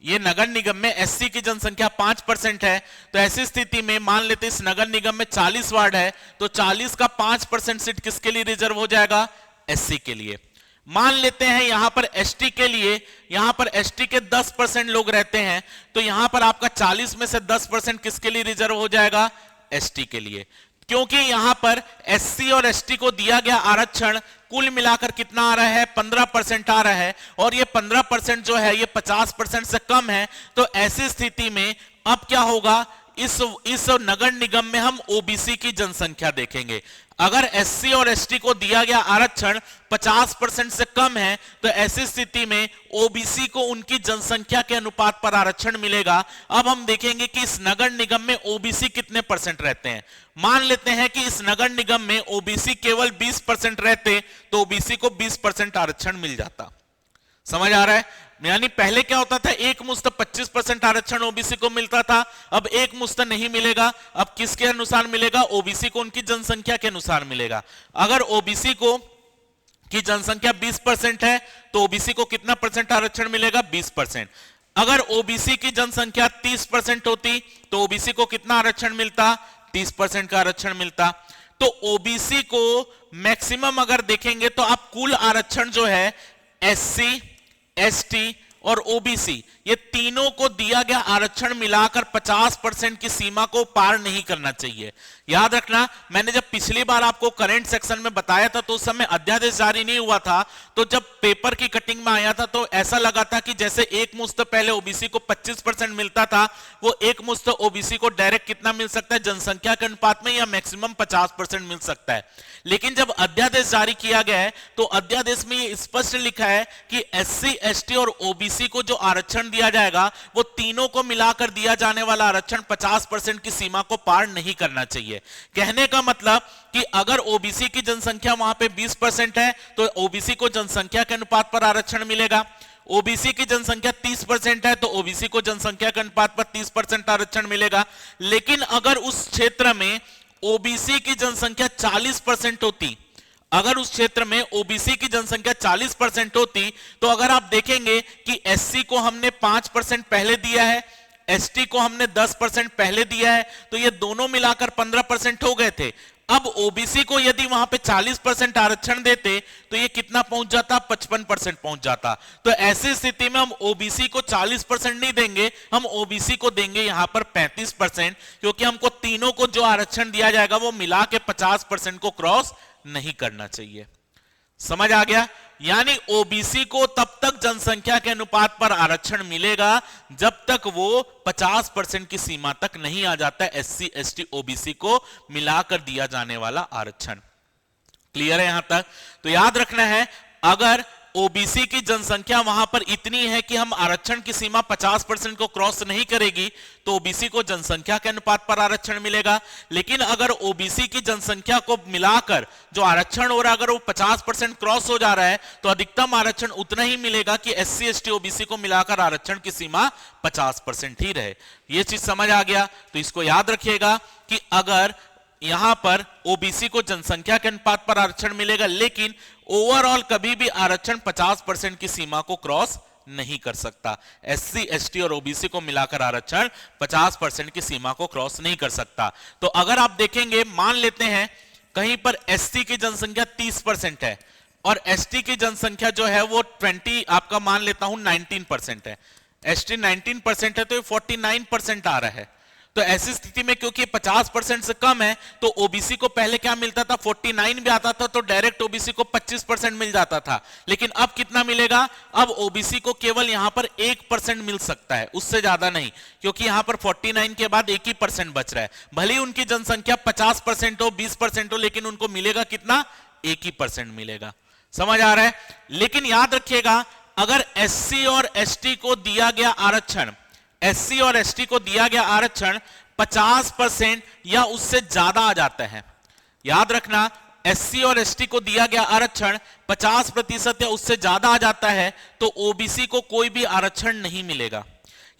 [SPEAKER 1] ये नगर निगम में एससी की जनसंख्या 5% है, तो ऐसी स्थिति में मान लेते इस नगर निगम में 40 वार्ड है, तो 40 का 5% सीट किसके लिए रिजर्व हो जाएगा? एससी के लिए। मान लेते हैं यहां पर एसटी के लिए, यहां पर एसटी के 10% लोग रहते हैं, तो यहां पर आपका 40 में से 10% किसके लिए रिजर्व हो जाएगा? एसटी के लिए। क्योंकि यहां पर एससी और एसटी को दिया गया आरक्षण कुल मिलाकर कितना आ रहा है? 15% आ रहा है, और ये 15% जो है ये 50% से कम है। तो ऐसी स्थिति में अब क्या होगा? इस नगर निगम में हम ओबीसी की जनसंख्या देखेंगे। अगर एससी और एसटी को दिया गया आरक्षण 50% से कम है, तो ऐसी स्थिति में ओबीसी को उनकी जनसंख्या के अनुपात पर आरक्षण मिलेगा। अब हम देखेंगे कि इस नगर निगम में ओबीसी कितने परसेंट रहते हैं। मान लेते हैं कि इस नगर निगम में ओबीसी केवल 20% रहते, तो ओबीसी को 20% आरक्षण मिल जाता। समझ आ रहा है? यानी पहले क्या होता था, एक मुश्त 25% आरक्षण ओबीसी को मिलता था, अब एक मुश्त नहीं मिलेगा। अब किसके अनुसार मिलेगा? ओबीसी को उनकी जनसंख्या के अनुसार मिलेगा। अगर ओबीसी को की जनसंख्या 20% है तो ओबीसी को कितना परसेंट आरक्षण मिलेगा? 20%। अगर ओबीसी की जनसंख्या 30% होती तो ओबीसी को कितना आरक्षण मिलता? 30% का आरक्षण मिलता। तो ओबीसी को मैक्सिमम अगर देखेंगे तो आप कुल आरक्षण जो है एससी, एसटी और ओबीसी, ये तीनों को दिया गया आरक्षण मिलाकर 50% की सीमा को पार नहीं करना चाहिए। याद रखना, मैंने जब पिछली बार आपको करंट सेक्शन में बताया था तो उस समय अध्यादेश जारी नहीं हुआ था, तो जब पेपर की कटिंग में आया था तो ऐसा लगा था कि जैसे एक मुश्त पहले ओबीसी को 25% मिलता था, वो एक मुश्त ओबीसी को डायरेक्ट कितना मिल सकता है? जनसंख्या के अनुपात में, या मैक्सिमम 50% मिल सकता है। लेकिन जब अध्यादेश जारी किया गया है तो अध्यादेश में ये स्पष्ट लिखा है कि एससी, एसटी और ओबीसी को जो आरक्षण दिया जाएगा वो तीनों को मिलाकर दिया जाने वाला आरक्षण 50% की सीमा को पार नहीं करना चाहिए। कहने का मतलब कि अगर ओबीसी की जनसंख्या वहां पे 20% है तो ओबीसी को जनसंख्या के अनुपात पर आरक्षण मिलेगा। ओबीसी की जनसंख्या 30% है तो ओबीसी को जनसंख्या के अनुपात पर 30% आरक्षण मिलेगा। लेकिन अगर उस क्षेत्र में ओबीसी की जनसंख्या 40% होती, अगर उस क्षेत्र में ओबीसी की जनसंख्या 40% होती, तो अगर आप देखेंगे कि एससी को हमने 5% पहले दिया है, एसटी को हमने 10% पहले दिया है, तो ये दोनों मिलाकर 15% हो गए थे। अब ओबीसी को यदि वहां पे 40% आरक्षण देते तो ये कितना पहुंच जाता? 55% पहुंच जाता। तो ऐसी स्थिति में हम ओबीसी को 40% नहीं देंगे, हम ओबीसी को देंगे यहां पर 35%, क्योंकि हमको तीनों को जो आरक्षण दिया जाएगा वो मिला के 50% को क्रॉस नहीं करना चाहिए। समझ आ गया? यानी ओबीसी को तब तक जनसंख्या के अनुपात पर आरक्षण मिलेगा जब तक वो 50% की सीमा तक नहीं आ जाता एससी, एसटी, ओबीसी को मिलाकर दिया जाने वाला आरक्षण। क्लियर है यहां तक? तो याद रखना है, अगर ओबीसी की जनसंख्या वहां पर इतनी है कि हम आरक्षण की सीमा 50% को क्रॉस नहीं करेगी तो ओबीसी को जनसंख्या के अनुपात पर आरक्षण मिलेगा। लेकिन अगर ओबीसी की जनसंख्या को मिलाकर जो आरक्षण हो रहा है अगर वो 50% क्रॉस हो जा रहा है तो अधिकतम आरक्षण उतना ही मिलेगा कि एससी, एसटी, ओबीसी को मिलाकर आरक्षण की सीमा 50% ही रहे। ये चीज समझ आ गया? तो इसको याद रखिएगा कि अगर यहां पर ओबीसी को जनसंख्या के अनुपात पर आरक्षण मिलेगा, लेकिन ओवरऑल कभी भी आरक्षण 50% की सीमा को क्रॉस नहीं कर सकता। एससी, एसटी और ओबीसी को मिलाकर आरक्षण 50% की सीमा को क्रॉस नहीं कर सकता। तो अगर आप देखेंगे, मान लेते हैं कहीं पर एससी की जनसंख्या 30% है और एसटी की जनसंख्या जो है वो 20 आपका मान लेता हूं 19% है, एसटी 19% है तो 49% आ रहा है। तो ऐसी स्थिति में क्योंकि 50% से कम है तो ओबीसी को पहले क्या मिलता था, 49 भी आता था तो डायरेक्ट ओबीसी को 25% मिल जाता था। लेकिन अब कितना मिलेगा, अब ओबीसी को केवल यहां पर 1% मिल सकता है, उससे ज्यादा नहीं, क्योंकि यहां पर 49 के बाद 1% बच रहा है। भले ही उनकी जनसंख्या 50% हो, 20% हो, लेकिन उनको मिलेगा कितना, 1% मिलेगा। समझ आ रहा है। लेकिन याद रखिएगा, अगर एससी और एसटी को दिया गया आरक्षण, एससी और एसटी को दिया गया आरक्षण 50% या उससे ज्यादा आ जाता है, याद रखना, एससी और एसटी को दिया गया आरक्षण 50% या उससे ज्यादा आ जाता है तो ओबीसी को कोई भी आरक्षण नहीं मिलेगा।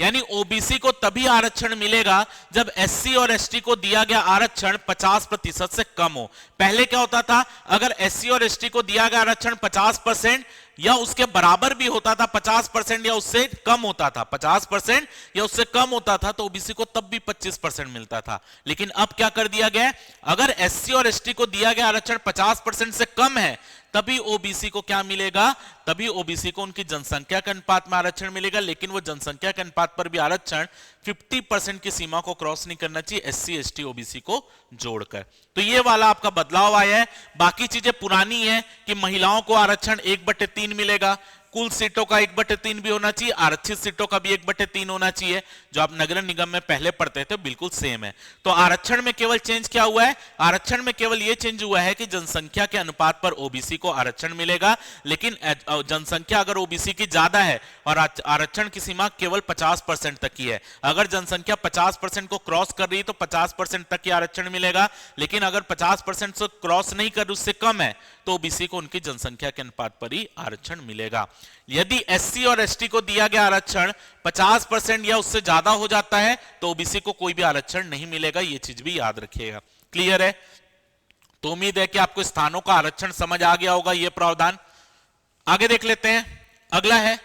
[SPEAKER 1] यानी ओबीसी को तभी आरक्षण मिलेगा जब एससी और एसटी को दिया गया आरक्षण 50% से कम हो। पहले क्या होता था, अगर एससी और एसटी को दिया गया आरक्षण 50% या उसके बराबर भी होता था, 50% या उससे कम होता था, 50% या उससे कम होता था, तो ओबीसी को तब भी 25% मिलता था। लेकिन अब क्या कर दिया गया, अगर एससी और एसटी को दिया गया आरक्षण 50% से कम है तभी ओबीसी को क्या मिलेगा, तभी ओबीसी को उनकी जनसंख्या के अनुपात में आरक्षण मिलेगा। लेकिन वो जनसंख्या के अनुपात पर भी आरक्षण 50% की सीमा को क्रॉस नहीं करना चाहिए एससी एसटी ओबीसी को जोड़कर। तो ये वाला आपका बदलाव आया है। बाकी चीजें पुरानी है कि महिलाओं को आरक्षण 1/3 मिलेगा, कुल सीटों का 1/3 भी होना चाहिए, आरक्षित सीटों का भी 1/3 होना चाहिए, जो आप नगर निगम में पहले पढ़ते थे बिल्कुल सेम है। तो आरक्षण में केवल चेंज क्या हुआ है, आरक्षण में केवल यह चेंज हुआ है कि जनसंख्या के अनुपात पर ओबीसी को आरक्षण मिलेगा। लेकिन जनसंख्या अगर ओबीसी की ज्यादा है और आरक्षण की सीमा केवल 50% तक की है, अगर जनसंख्या 50% को क्रॉस कर रही है तो 50% तक की आरक्षण मिलेगा। लेकिन अगर 50% से क्रॉस नहीं कर, उससे कम है, तो ओबीसी को उनकी जनसंख्या के अनुपात पर ही आरक्षण मिलेगा। यदि एससी और एसटी को दिया गया आरक्षण 50% या उससे ज्यादा हो जाता है तो ओबीसी को कोई भी आरक्षण नहीं मिलेगा। यह चीज भी याद रखिएगा। क्लियर है। तो उम्मीद है कि आपको स्थानों का आरक्षण समझ आ गया होगा, यह प्रावधान। आगे देख लेते हैं। अगला है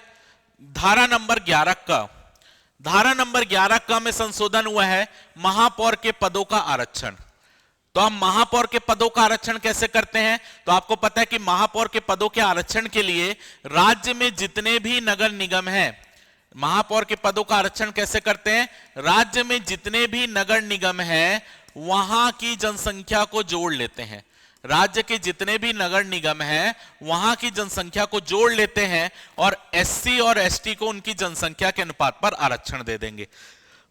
[SPEAKER 1] धारा नंबर 11 का। धारा नंबर 11 का में संशोधन हुआ है महापौर के पदों का आरक्षण। तो हम महापौर के पदों का आरक्षण कैसे करते हैं, तो आपको पता है कि महापौर के पदों के आरक्षण के लिए राज्य में जितने भी नगर निगम हैं, महापौर के पदों का आरक्षण कैसे करते हैं, राज्य में जितने भी नगर निगम हैं वहां की जनसंख्या को जोड़ लेते हैं। राज्य के जितने भी नगर निगम हैं वहां की जनसंख्या को जोड़ लेते हैं और एससी और एसटी को उनकी जनसंख्या के अनुपात पर आरक्षण दे देंगे।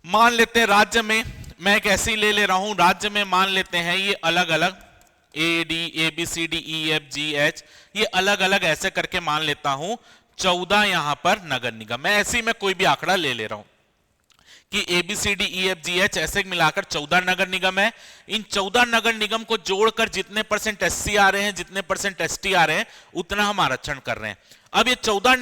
[SPEAKER 1] मान लेते हैं राज्य में, मैं एक ऐसे ही ले रहा हूं, राज्य में मान लेते हैं ये अलग अलग A D A B C D E F G H, ये अलग अलग ऐसे करके मान लेता हूं 14 यहां पर नगर निगम। मैं ऐसे ही मैं कोई भी आंकड़ा ले रहा हूं कि A B C D E F G H ऐसे मिलाकर 14 नगर निगम है। इन 14 नगर निगम को जोड़कर जितने परसेंट एससी आ रहे हैं, जितने परसेंट एसटी आ रहे हैं, उतना हम आरक्षण कर रहे हैं। अब ये 14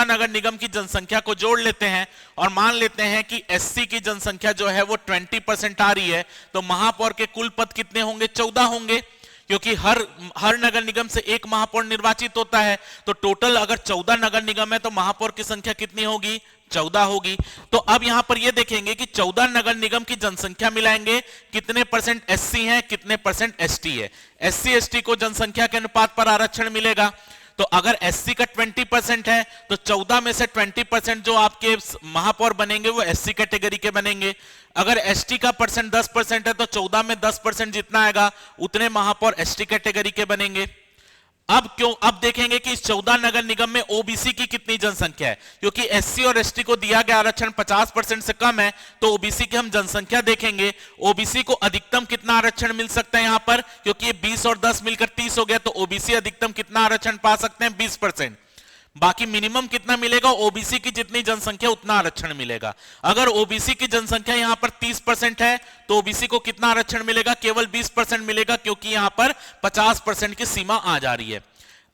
[SPEAKER 1] नगर निगम की जनसंख्या को जोड़ लेते हैं और मान लेते हैं कि एससी की जनसंख्या जो है वो 20% आ रही है, तो महापौर के कुल पद कितने होंगे, 14 होंगे, क्योंकि हर नगर निगम से एक महापौर निर्वाचित होता है। तो टोटल अगर 14 नगर निगम है तो महापौर की संख्या कितनी होगी, 14 होगी। तो अब यहां पर यह देखेंगे कि 14 नगर निगम की जनसंख्या मिलाएंगे, कितने परसेंट एससी है, कितने परसेंट एसटी है। एससी एसटी को जनसंख्या के अनुपात पर आरक्षण मिलेगा। तो अगर एससी का 20% है तो 14 में से 20% जो आपके महापौर बनेंगे वो एससी कैटेगरी के बनेंगे। अगर एसटी का परसेंट 10% है तो 14 में 10% जितना आएगा उतने महापौर एसटी कैटेगरी के बनेंगे। अब देखेंगे कि इस 14 नगर निगम में ओबीसी की कितनी जनसंख्या है, क्योंकि एससी और एसटी को दिया गया आरक्षण 50% से कम है, तो ओबीसी की हम जनसंख्या देखेंगे। ओबीसी को अधिकतम कितना आरक्षण मिल सकता है यहां पर, क्योंकि ये 20 और 10 मिलकर 30 हो गया, तो ओबीसी अधिकतम कितना आरक्षण पा सकते हैं, 20%। बाकी मिनिमम कितना मिलेगा, ओबीसी की जितनी जनसंख्या उतना आरक्षण मिलेगा। अगर ओबीसी की जनसंख्या यहां पर 30% है तो ओबीसी को कितना आरक्षण मिलेगा, केवल 20% मिलेगा, क्योंकि यहां पर 50% की सीमा आ जा रही है।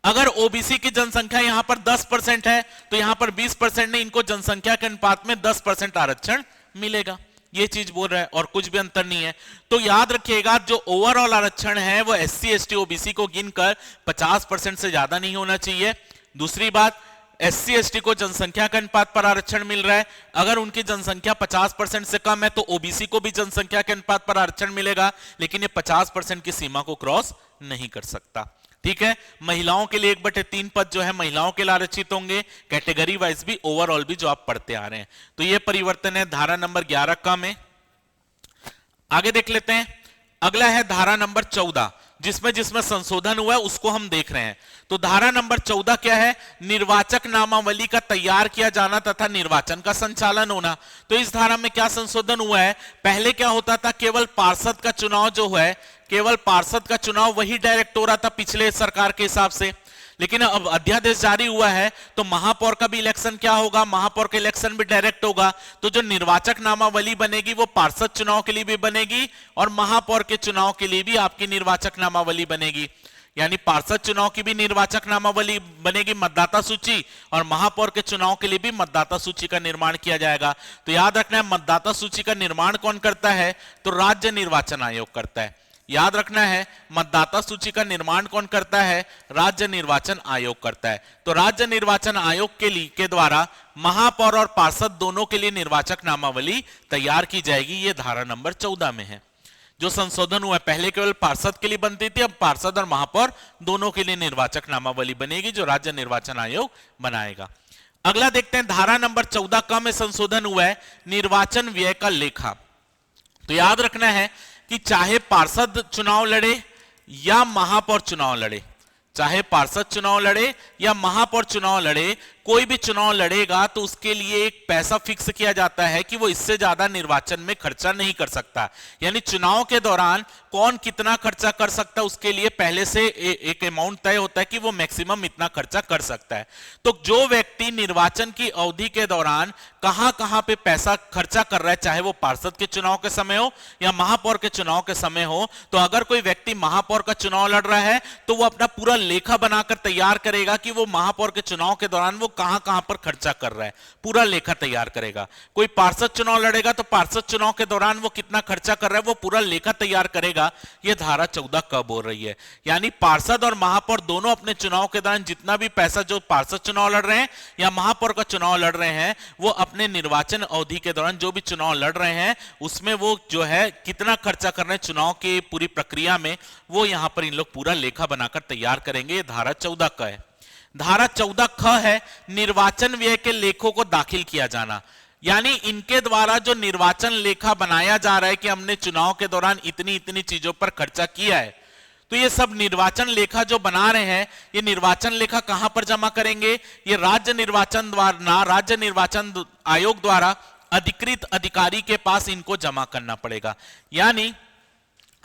[SPEAKER 1] अगर ओबीसी की जनसंख्या यहां पर 10% है तो यहां पर 20% नहीं, इनको जनसंख्या के अनुपात में 10% आरक्षण मिलेगा। ये चीज बोल रहा है और कुछ भी अंतर नहीं है। तो याद रखिएगा जो ओवरऑल आरक्षण है वो एससी एसटी ओबीसी को गिनकर 50% से ज्यादा नहीं होना चाहिए। दूसरी बात, एससी एसटी को जनसंख्या के अनुपात पर आरक्षण मिल रहा है, अगर उनकी जनसंख्या 50% से कम है तो ओबीसी को भी जनसंख्या के अनुपात पर आरक्षण मिलेगा, लेकिन ये 50% की सीमा को क्रॉस नहीं कर सकता। ठीक है। महिलाओं के लिए 1/3 पद जो है महिलाओं के लिए आरक्षित होंगे, कैटेगरी वाइज भी, ओवरऑल भी, जो आप पढ़ते आ रहे हैं। तो ये परिवर्तन है धारा नंबर 11 का में। आगे देख लेते हैं। अगला है धारा नंबर 14, जिसमें जिसमें संशोधन हुआ है उसको हम देख रहे हैं। तो धारा नंबर 14 क्या है? निर्वाचक नामावली का तैयार किया जाना तथा निर्वाचन का संचालन होना। तो इस धारा में क्या संशोधन हुआ है? पहले क्या होता था, केवल पार्षद का चुनाव जो है, केवल पार्षद का चुनाव वही डायरेक्ट हो रहा था पिछले सरकार के हिसाब से, लेकिन अब अध्यादेश जारी हुआ है तो महापौर का भी इलेक्शन क्या होगा, महापौर का इलेक्शन भी डायरेक्ट होगा। तो जो निर्वाचक नामावली बनेगी वो पार्षद चुनाव के लिए भी बनेगी और महापौर के चुनाव के लिए भी आपकी निर्वाचक नामावली बनेगी। यानी पार्षद चुनाव की भी निर्वाचक नामावली बनेगी, मतदाता सूची, और महापौर के चुनाव के लिए भी मतदाता सूची का निर्माण किया जाएगा। तो याद रखना है, मतदाता सूची का निर्माण कौन करता है? तो राज्य निर्वाचन आयोग करता है। याद रखना है, मतदाता सूची का निर्माण कौन करता है? राज्य निर्वाचन आयोग करता है। तो राज्य निर्वाचन आयोग के द्वारा महापौर और पार्षद दोनों के लिए निर्वाचक नामावली तैयार की जाएगी। ये धारा नंबर 14 में है। जो संशोधन हुआ है, पहले केवल पार्षद के लिए बनती थी, अब पार्षद और महापौर दोनों के लिए निर्वाचक नामावली बनेगी जो राज्य निर्वाचन आयोग बनाएगा। अगला देखते हैं, धारा नंबर 14 का में संशोधन हुआ है, निर्वाचन व्यय का लेखा। तो याद रखना है कि चाहे पार्षद चुनाव लड़े या महापौर चुनाव लड़े, चाहे पार्षद चुनाव लड़े या महापौर चुनाव लड़े, कोई भी चुनाव लड़ेगा तो उसके लिए एक पैसा फिक्स किया जाता है कि वो इससे ज्यादा निर्वाचन में खर्चा नहीं कर सकता। यानी चुनाव के दौरान कौन कितना खर्चा कर सकता है उसके लिए पहले से एक अमाउंट तय होता है कि वो मैक्सिमम इतना खर्चा कर सकता है। तो जो व्यक्ति निर्वाचन की अवधि के दौरान कहां कहां पे पैसा खर्चा कर रहा है, चाहे वो पार्षद के चुनाव के समय हो या महापौर के चुनाव के समय हो, तो अगर कोई व्यक्ति महापौर का चुनाव लड़ रहा है तो वो अपना पूरा लेखा बनाकर तैयार करेगा कि वो महापौर के चुनाव के दौरान वो कहां कहां पर खर्चा कर रहा है, पूरा लेखा तैयार करेगा। कोई पार्षद चुनाव लड़ेगा तो पार्षद चुनाव के दौरान वो कितना खर्चा कर रहा है वो पूरा लेखा तैयार करेगा। ये धारा 14 कब बोल रही है? यानी पार्षद और महापौर दोनों अपने चुनाव के दौरान जितना भी पैसा जो पार्षद चुनाव लड़ रहे हैं या महापौर का चुनाव लड़ रहे हैं, वो अपने निर्वाचन अवधि के दौरान जो भी चुनाव लड़ रहे हैं उसमें वो जो है कितना खर्चा कर रहे हैं चुनाव की पूरी प्रक्रिया में, वो यहां पर इन लोग पूरा लेखा बनाकर तैयार करेंगे। ये धारा 14 का है। धारा 14 ख है, निर्वाचन व्यय के लेखों को दाखिल किया जाना। यानी इनके द्वारा जो निर्वाचन लेखा बनाया जा रहा है कि हमने चुनाव के दौरान इतनी इतनी चीजों पर खर्चा किया है, तो ये सब निर्वाचन लेखा जो बना रहे हैं, ये निर्वाचन लेखा कहां पर जमा करेंगे? ये राज्य निर्वाचन आयोग द्वारा अधिकृत अधिकारी के पास इनको जमा करना पड़ेगा। यानी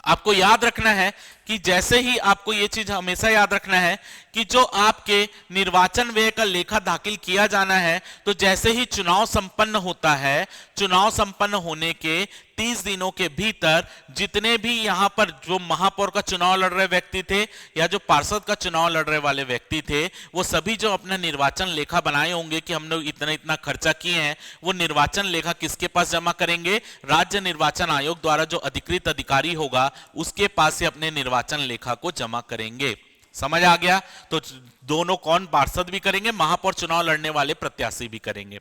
[SPEAKER 1] आपको याद रखना है कि जैसे ही आपको यह चीज हमेशा याद रखना है कि जो आपके निर्वाचन व्यय का लेखा दाखिल किया जाना है, तो जैसे ही चुनाव संपन्न होता है, चुनाव संपन्न होने के 30 दिनों के भीतर जितने भी यहां पर जो महापौर का चुनाव लड़ रहे व्यक्ति थे या जो पार्षद का चुनाव लड़ रहे वाले व्यक्ति थे, वो सभी जो अपना निर्वाचन लेखा बनाए होंगे कि हमने इतना इतना खर्चा किए हैं, वो निर्वाचन लेखा किसके पास जमा करेंगे? राज्य निर्वाचन आयोग द्वारा जो अधिकृत अधिकारी होगा उसके पास से अपने निर्वाचन लेखा को जमा करेंगे। समझ आ गया? तो दोनों कौन? पार्षद भी करेंगे, महापौर चुनाव लड़ने वाले प्रत्याशी भी करेंगे।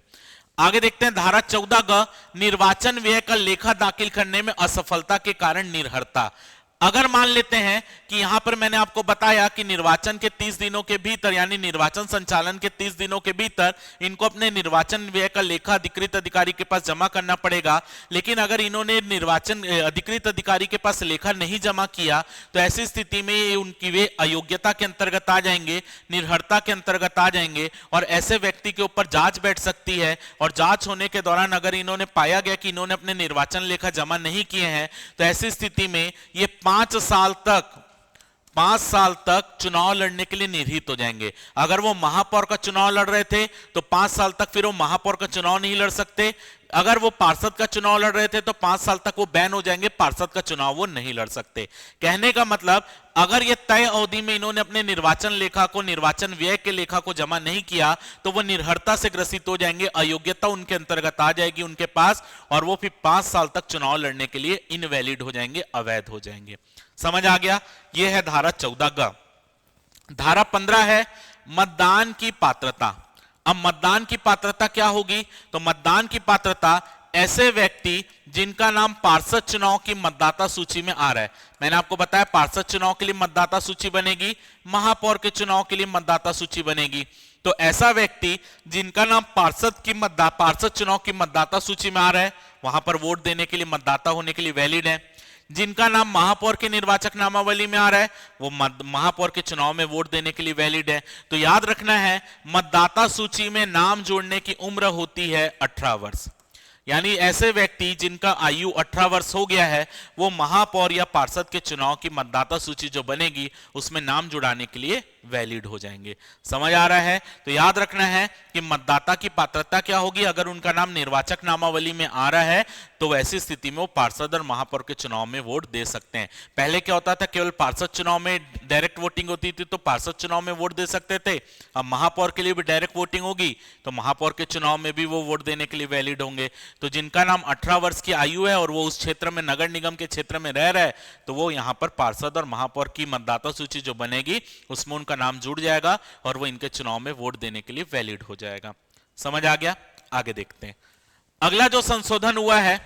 [SPEAKER 1] आगे देखते हैं, धारा 14 ग, निर्वाचन व्यय का लेखा दाखिल करने में असफलता के कारण निर्हरता। अगर मान लेते हैं कि यहां पर मैंने आपको बताया कि निर्वाचन के 30 दिनों के भीतर, यानी निर्वाचन संचालन के 30 दिनों के भीतर इनको अपने निर्वाचन व्यय का लेखा अधिकृत अधिकारी के पास जमा करना पड़ेगा, लेकिन अगर इन्होंने निर्वाचन अधिकृत अधिकारी के पास लेखा नहीं जमा किया तो ऐसी स्थिति में उनकी वे अयोग्यता के अंतर्गत आ जाएंगे, निर्हरता के अंतर्गत आ जाएंगे और ऐसे व्यक्ति के ऊपर जांच बैठ सकती है। और जांच होने के दौरान अगर इन्होंने पाया गया कि इन्होंने अपने निर्वाचन लेखा जमा नहीं किए हैं, तो ऐसी स्थिति में ये 5 साल तक चुनाव लड़ने के लिए निर्हित हो जाएंगे। अगर वो महापौर का चुनाव लड़ रहे थे तो 5 साल तक फिर वो महापौर का चुनाव नहीं लड़ सकते। अगर वो पार्षद का चुनाव लड़ रहे थे तो 5 साल तक वो बैन हो जाएंगे, पार्षद का चुनाव वो नहीं लड़ सकते। कहने का मतलब, अगर ये तय अवधि में इन्होंने अपने निर्वाचन लेखा को, निर्वाचन व्यय के लेखा को जमा नहीं किया तो वो निर्हरता से ग्रसित हो जाएंगे, अयोग्यता उनके अंतर्गत आ जाएगी उनके पास, और वो फिर 5 साल तक चुनाव लड़ने के लिए इनवैलिड हो जाएंगे, अवैध हो जाएंगे। समझ आ गया? ये है धारा 14 ग। धारा 15 है, मतदान की पात्रता। अब मतदान की पात्रता क्या होगी? तो मतदान की पात्रता ऐसे व्यक्ति जिनका नाम पार्षद चुनाव की मतदाता सूची में आ रहा है। मैंने आपको बताया पार्षद चुनाव के लिए मतदाता सूची बनेगी, महापौर के चुनाव के लिए मतदाता सूची बनेगी। तो ऐसा व्यक्ति जिनका नाम पार्षद चुनाव की मतदाता सूची में आ रहा है, वहां पर वोट देने के लिए, मतदाता होने के लिए वैलिड है। जिनका नाम महापौर के निर्वाचक नामावली में आ रहा है वो महापौर के चुनाव में वोट देने के लिए वैलिड है। तो याद रखना है, मतदाता सूची में नाम जोड़ने की उम्र होती है 18 वर्ष। यानी ऐसे व्यक्ति जिनका आयु 18 वर्ष हो गया है वो महापौर या पार्षद के चुनाव की मतदाता सूची जो बनेगी उसमें नाम जुड़ाने के लिए वैलिड हो जाएंगे। समझ आ रहा है? तो याद रखना है कि मतदाता की पात्रता क्या होगी, अगर उनका नाम निर्वाचक नामावली में आ रहा है तो ऐसी स्थिति में वो पार्षद और महापौर के चुनाव में वोट दे सकते हैं। पहले क्या होता था, केवल पार्षद चुनाव में डायरेक्ट वोटिंग होती थी तो पार्षद चुनाव में वोट दे सकते थे। अब महापौर के लिए भी डायरेक्ट वोटिंग होगी तो महापौर के चुनाव में भी वो वोट देने के लिए वैलिड होंगे। तो जिनका नाम 18 वर्ष की आयु है और वो उस क्षेत्र में नगर निगम के क्षेत्र में रह रहा है तो वो यहाँ पर पार्षद और महापौर की मतदाता सूची जो बनेगी उसमें उनका नाम जुड़ जाएगा और वो इनके चुनाव में वोट देने के लिए वैलिड हो जाएगा। समझ आ गया? आगे देखते हैं। अगला जो संशोधन हुआ है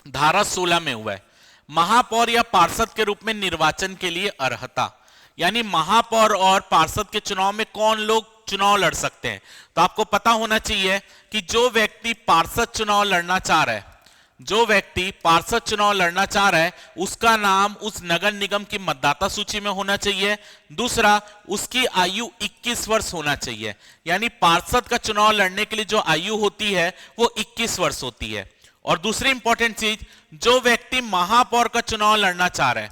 [SPEAKER 1] धारा 16 में हुआ है, महापौर या पार्षद के रूप में निर्वाचन के लिए अर्हता। यानी महापौर और पार्षद के चुनाव में कौन लोग चुनाव लड़ सकते हैं। तो आपको पता होना चाहिए कि जो व्यक्ति पार्षद चुनाव लड़ना चाह रहा है, जो व्यक्ति पार्षद चुनाव लड़ना चाह रहा है उसका नाम उस नगर निगम की मतदाता सूची में होना चाहिए। दूसरा, उसकी आयु 21 वर्ष होना चाहिए। यानी पार्षद का चुनाव लड़ने के लिए जो आयु होती है वो 21 वर्ष होती है। और दूसरी इंपॉर्टेंट चीज, जो व्यक्ति महापौर का चुनाव लड़ना चाह रहा है,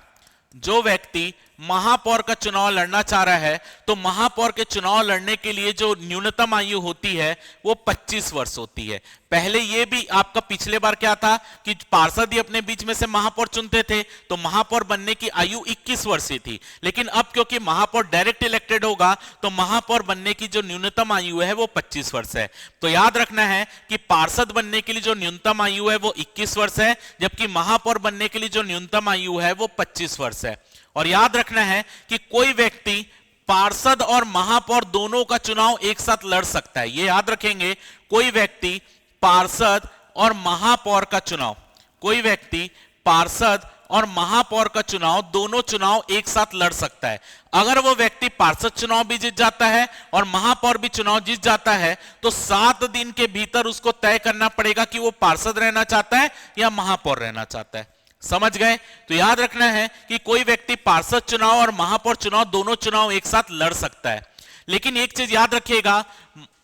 [SPEAKER 1] जो व्यक्ति महापौर का चुनाव लड़ना चाह रहा है तो महापौर के चुनाव लड़ने के लिए जो न्यूनतम आयु होती है वो 25 वर्ष होती है। पहले ये भी आपका पिछले बार क्या था कि पार्षद ही अपने बीच में से महापौर चुनते थे तो महापौर बनने की आयु 21 वर्ष ही थी। लेकिन अब क्योंकि महापौर डायरेक्ट इलेक्टेड होगा तो महापौर बनने की जो न्यूनतम आयु है वो 25 वर्ष है। तो याद रखना है कि पार्षद बनने के लिए जो न्यूनतम आयु है वो 21 वर्ष है, जबकि महापौर बनने के लिए जो न्यूनतम आयु है वो 25 वर्ष है। और याद रखना है कि कोई व्यक्ति पार्षद और महापौर दोनों का चुनाव एक साथ लड़ सकता है। ये याद रखेंगे, कोई व्यक्ति पार्षद और महापौर का चुनाव, कोई व्यक्ति पार्षद और महापौर का चुनाव दोनों चुनाव एक साथ लड़ सकता है। अगर वो व्यक्ति पार्षद चुनाव भी जीत जाता है और महापौर भी चुनाव जीत जाता है तो 7 दिन के भीतर उसको तय करना पड़ेगा कि वो पार्षद रहना चाहता है या महापौर रहना चाहता है। समझ गए? तो याद रखना है कि कोई व्यक्ति पार्षद चुनाव और महापौर चुनाव दोनों चुनाव एक साथ लड़ सकता है। लेकिन एक चीज याद रखिएगा,